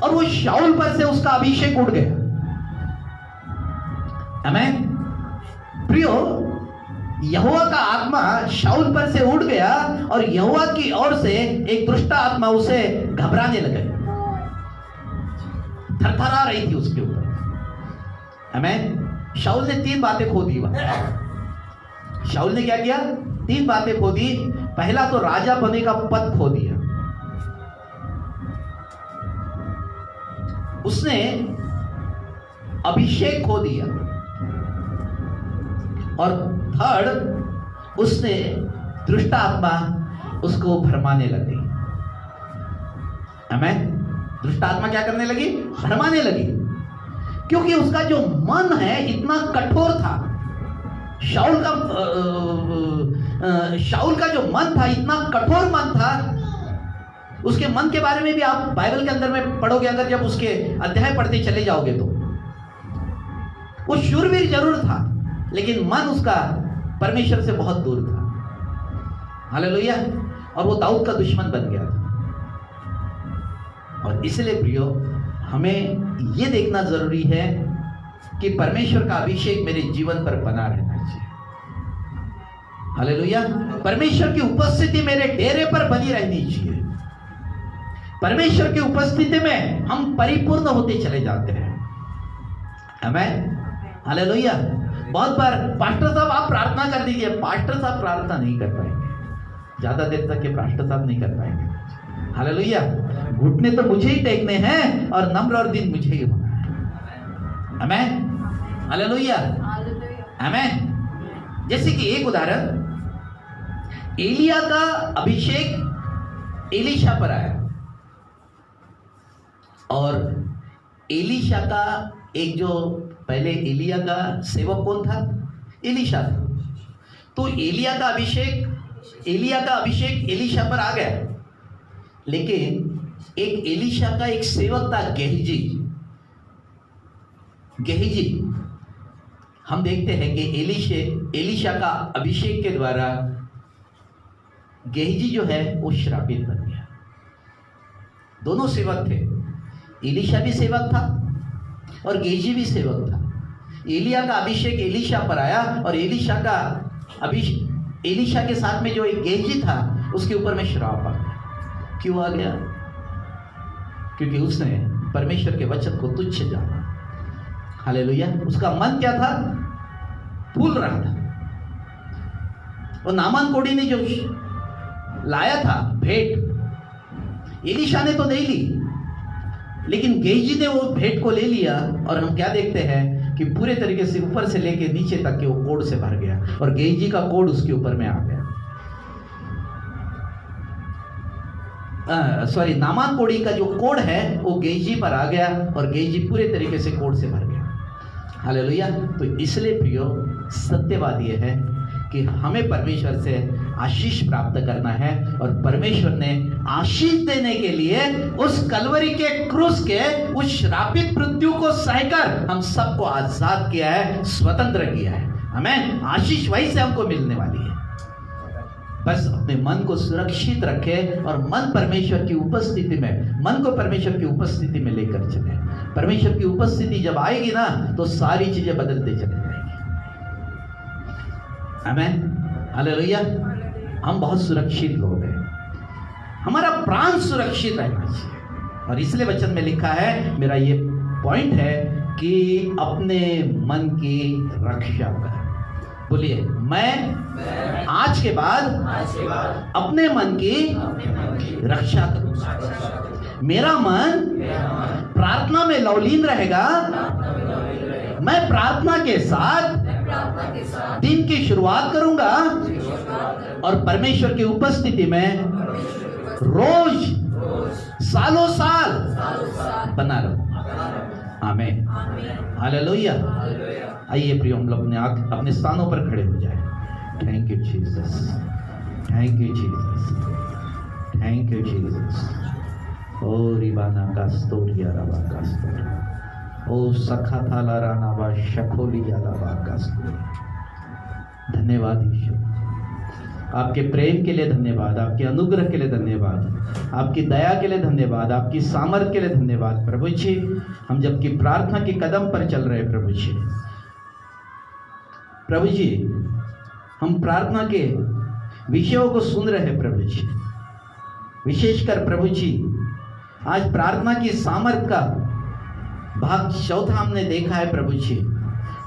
और वो शाऊल पर से उसका अभिषेक उठ गया। आमीन। प्रियो, यहोवा का आत्मा शाऊल पर से उठ गया और यहोवा की ओर से एक दुष्ट आत्मा उसे घबराने लगे, थरथरा रही थी उसके ऊपर। आमीन। शाऊल ने 3 बातें खो दी। शाऊल ने क्या किया? 3 बातें खो दी। पहला तो राजा बनने का पद खो दिया, उसने अभिषेक खो दिया, और थर्ड, उसने दुष्ट आत्मा उसको भरमाने लगी। आमीन। दुष्ट आत्मा क्या करने लगी? भरमाने लगी, क्योंकि उसका जो मन है इतना कठोर था। शाऊल का जो मन था इतना कठोर मन था। उसके मन के बारे में भी आप बाइबल के अंदर में पढ़ोगे, अगर जब उसके अध्याय पढ़ते चले जाओगे तो वो शूरवीर जरूर था, लेकिन मन उसका परमेश्वर से बहुत दूर था। हालेलुया। और वो दाऊद का दुश्मन बन गया था। और इसलिए प्रियो, हमें ये देखना जरूरी है कि परमेश्वर का अभिषेक मेरे जीवन पर बना रहना चाहिए। हालेलुया। परमेश्वर की उपस्थिति मेरे डेरे पर बनी रहनी चाहिए। परमेश्वर की उपस्थिति में हम परिपूर्ण होते चले जाते हैं। आमीन। हालेलुया। बहुत बार पास्टर साहब आप प्रार्थना कर दीजिए, पास्टर साहब प्रार्थना नहीं कर पाएंगे, ज्यादा देर तक ये पास्टर साहब नहीं कर पाएंगे। हालेलुया। घुटने तो मुझे ही टेकने हैं और नम्र और दिन मुझे ही होना है। आमीन। हालेलुया। आमीन। जैसे कि एक उदाहरण, एलिया का अभिषेक एलीशा पर आया और एलीशा का एक जो पहले एलिया का सेवक कौन था? एलीशा था। तो एलिया का अभिषेक एलीशा पर आ गया, लेकिन एक एलीशा का एक सेवक था गेहजी। हम देखते हैं कि एलीशा का अभिषेक के द्वारा गेहजी जो है वो श्रापित बन गया। दोनों सेवक थे, एलीशा भी सेवक था और गेहजी भी सेवक था। एलिया का अभिषेक एलीशा पर आया और एलीशा के साथ में जो एक गेहजी था उसके ऊपर में श्राप आ गया। क्यों आ गया? क्योंकि उसने परमेश्वर के वचन को तुच्छ जाना। हालेलुया। उसका मन क्या था? फूल रहा था। और नामान कोढ़ी ने जो लाया था भेंट, एलीशा ने तो नहीं ली, लेकिन गेहजी ने वो भेंट को ले लिया और हम क्या देखते हैं कि पूरे तरीके से ऊपर से लेके नीचे तक के वो कोढ़ से भर गया और गेहजी का कोढ़ उसके ऊपर में आ गया। नामान कोढ़ी का जो कोढ़ है वो गेहजी पर आ गया और गेहजी पूरे तरीके से कोढ़ से भर गया। हालेलुया। तो इसलिए प्रियो, सत्यवाद ये है कि हमें परमेश्वर से आशीष प्राप्त करना है और परमेश्वर ने आशीष देने के लिए उस कलवरी के क्रूस के उस श्रापित मृत्यु को सहकर हम सबको आजाद किया है, स्वतंत्र किया है। आमीन। आशीष वहीं से हमको मिलने वाली है। बस अपने मन को सुरक्षित रखे और मन को परमेश्वर की उपस्थिति में लेकर चले। परमेश्वर की उपस्थिति जब आएगी ना तो सारी चीजें बदलते चले जाएंगी। आमीन। हालेलुया। हम बहुत सुरक्षित लोग हैं, हमारा प्राण सुरक्षित रहना चाहिए। और इसलिए वचन में लिखा है, मेरा ये पॉइंट है कि अपने मन की रक्षा कर। बोलिए, मैं आज के बाद अपने मन की रक्षा करूंगा। मेरा मन प्रार्थना में लवलीन रहेगा। मैं प्रार्थना के साथ दिन की शुरुआत करूंगा और परमेश्वर की उपस्थिति में रोज सालों साल बना रहूंगा। आमीन। हालेलुया। आइए प्रियो, हम लोग अपने स्थानों पर खड़े हो जाए। Thank you Jesus, thank you Jesus, thank you Jesus. ओ रिबाना का स्तोरिया रबा का स्तोरिया, ओ सखा थाला राना बा शखोलिया रबा का स्तोरिया। धन्यवाद ईश्वर, आपके प्रेम के लिए धन्यवाद, आपके अनुग्रह के लिए धन्यवाद, आपकी दया के लिए धन्यवाद, आपकी सामर्थ के लिए धन्यवाद प्रभु जी। हम जबकि प्रार्थना के कदम पर चल रहे प्रभु जी, प्रभु जी हम प्रार्थना के विषयों को सुन रहे हैं प्रभु जी। विशेषकर प्रभु जी आज प्रार्थना की सामर्थ का भाग चौथा हमने देखा है प्रभु जी,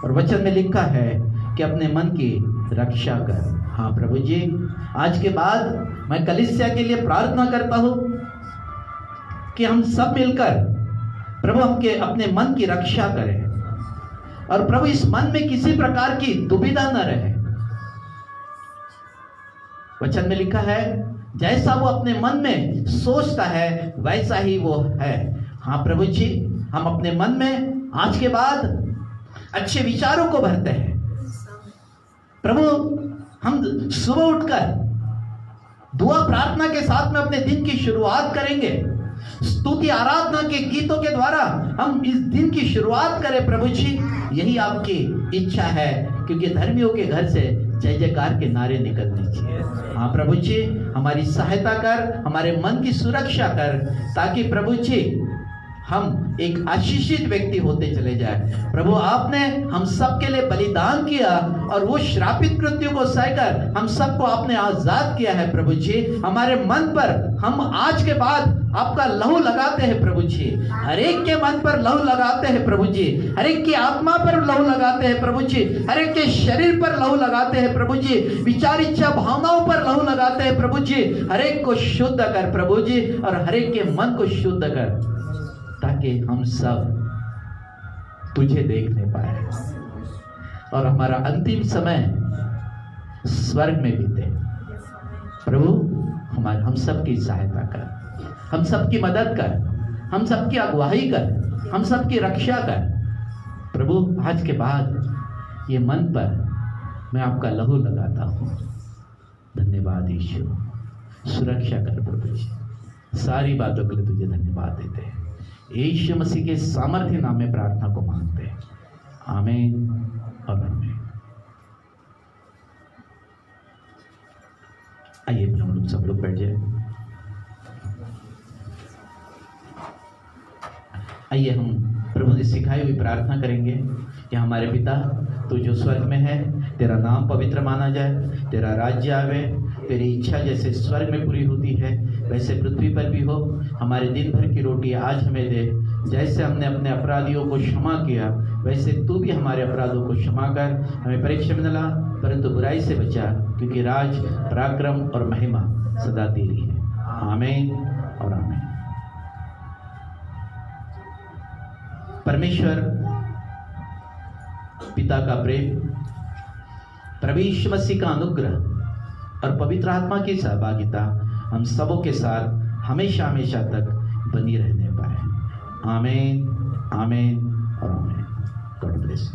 और वचन में लिखा है कि अपने मन की रक्षा कर। हाँ प्रभु जी, आज के बाद मैं कलीसिया के लिए प्रार्थना करता हूँ कि हम सब मिलकर प्रभु हमके अपने मन की रक्षा करें और प्रभु इस मन में किसी प्रकार की दुविधा न रहे। वचन में लिखा है, जैसा वो अपने मन में सोचता है वैसा ही वो है। हाँ प्रभु जी, हम अपने मन में आज के बाद अच्छे विचारों को भरते हैं प्रभु। हम सुबह उठकर दुआ प्रार्थना के साथ में अपने दिन की शुरुआत करेंगे। स्तुति आराधना के गीतों के द्वारा हम इस दिन की शुरुआत करें प्रभु जी। यही आपकी इच्छा है, क्योंकि धर्मियों के घर से जय जयकार के नारे निकलने चाहिए। हाँ प्रभु जी, हमारी सहायता कर, हमारे मन की सुरक्षा कर, ताकि प्रभु जी हम एक आशीषित व्यक्ति होते चले जाए। प्रभु आपने हम सब के लिए बलिदान किया और वो श्रापित कृत्यों को सहकर हम सबको आपने आजाद किया है प्रभु जी। हमारे मन पर हम आज के बाद आपका लहू लगाते हैं प्रभु जी। हर एक के मन पर लहू लगाते हैं प्रभु जी। हर एक की आत्मा पर लहू लगाते हैं प्रभु जी। हर एक के शरीर पर लहू लगाते हैं प्रभु जी। विचार इच्छा भावनाओं पर लहू लगाते हैं प्रभु जी। हर एक को शुद्ध कर प्रभु जी, और हर एक के मन को शुद्ध कर, ताकि हम सब तुझे देखने पाए और हमारा अंतिम समय स्वर्ग में बीते। प्रभु हम सबकी सहायता कर, हम सबकी मदद कर, हम सबकी अगुवाई कर, हम सबकी रक्षा कर। प्रभु आज के बाद ये मन पर मैं आपका लहू लगाता हूँ। धन्यवाद यीशु, सुरक्षा कर प्रभु जी। सारी बातों के लिए तुझे धन्यवाद देते हैं। यीशु मसीह के सामर्थ्य नाम में प्रार्थना को मांगते हैं, आमीन और आमीन। आइए हम लोग सब लोग बैठ जाए। आइए हम प्रभु ने सिखाई हुई प्रार्थना करेंगे कि हमारे पिता तू जो स्वर्ग में है, तेरा नाम पवित्र माना जाए, तेरा राज्य आवे, तेरी इच्छा जैसे स्वर्ग में पूरी होती है वैसे पृथ्वी पर भी हो। हमारे दिन भर की रोटी आज हमें दे, जैसे हमने अपने अपराधियों को क्षमा किया वैसे तू भी हमारे अपराधों को क्षमा कर। हमें परीक्षा में न ला परंतु बुराई से बचा, क्योंकि राज, पराक्रम और महिमा सदा तेरी है। आमीन और आमीन। परमेश्वर पिता का प्रेम, प्रभु यीशु मसीह का अनुग्रह और पवित्र आत्मा की सहभागिता हम सबों के साथ हमेशा हमेशा तक बनी रहने पाए। आमीन, आमीन और आमीन। God bless.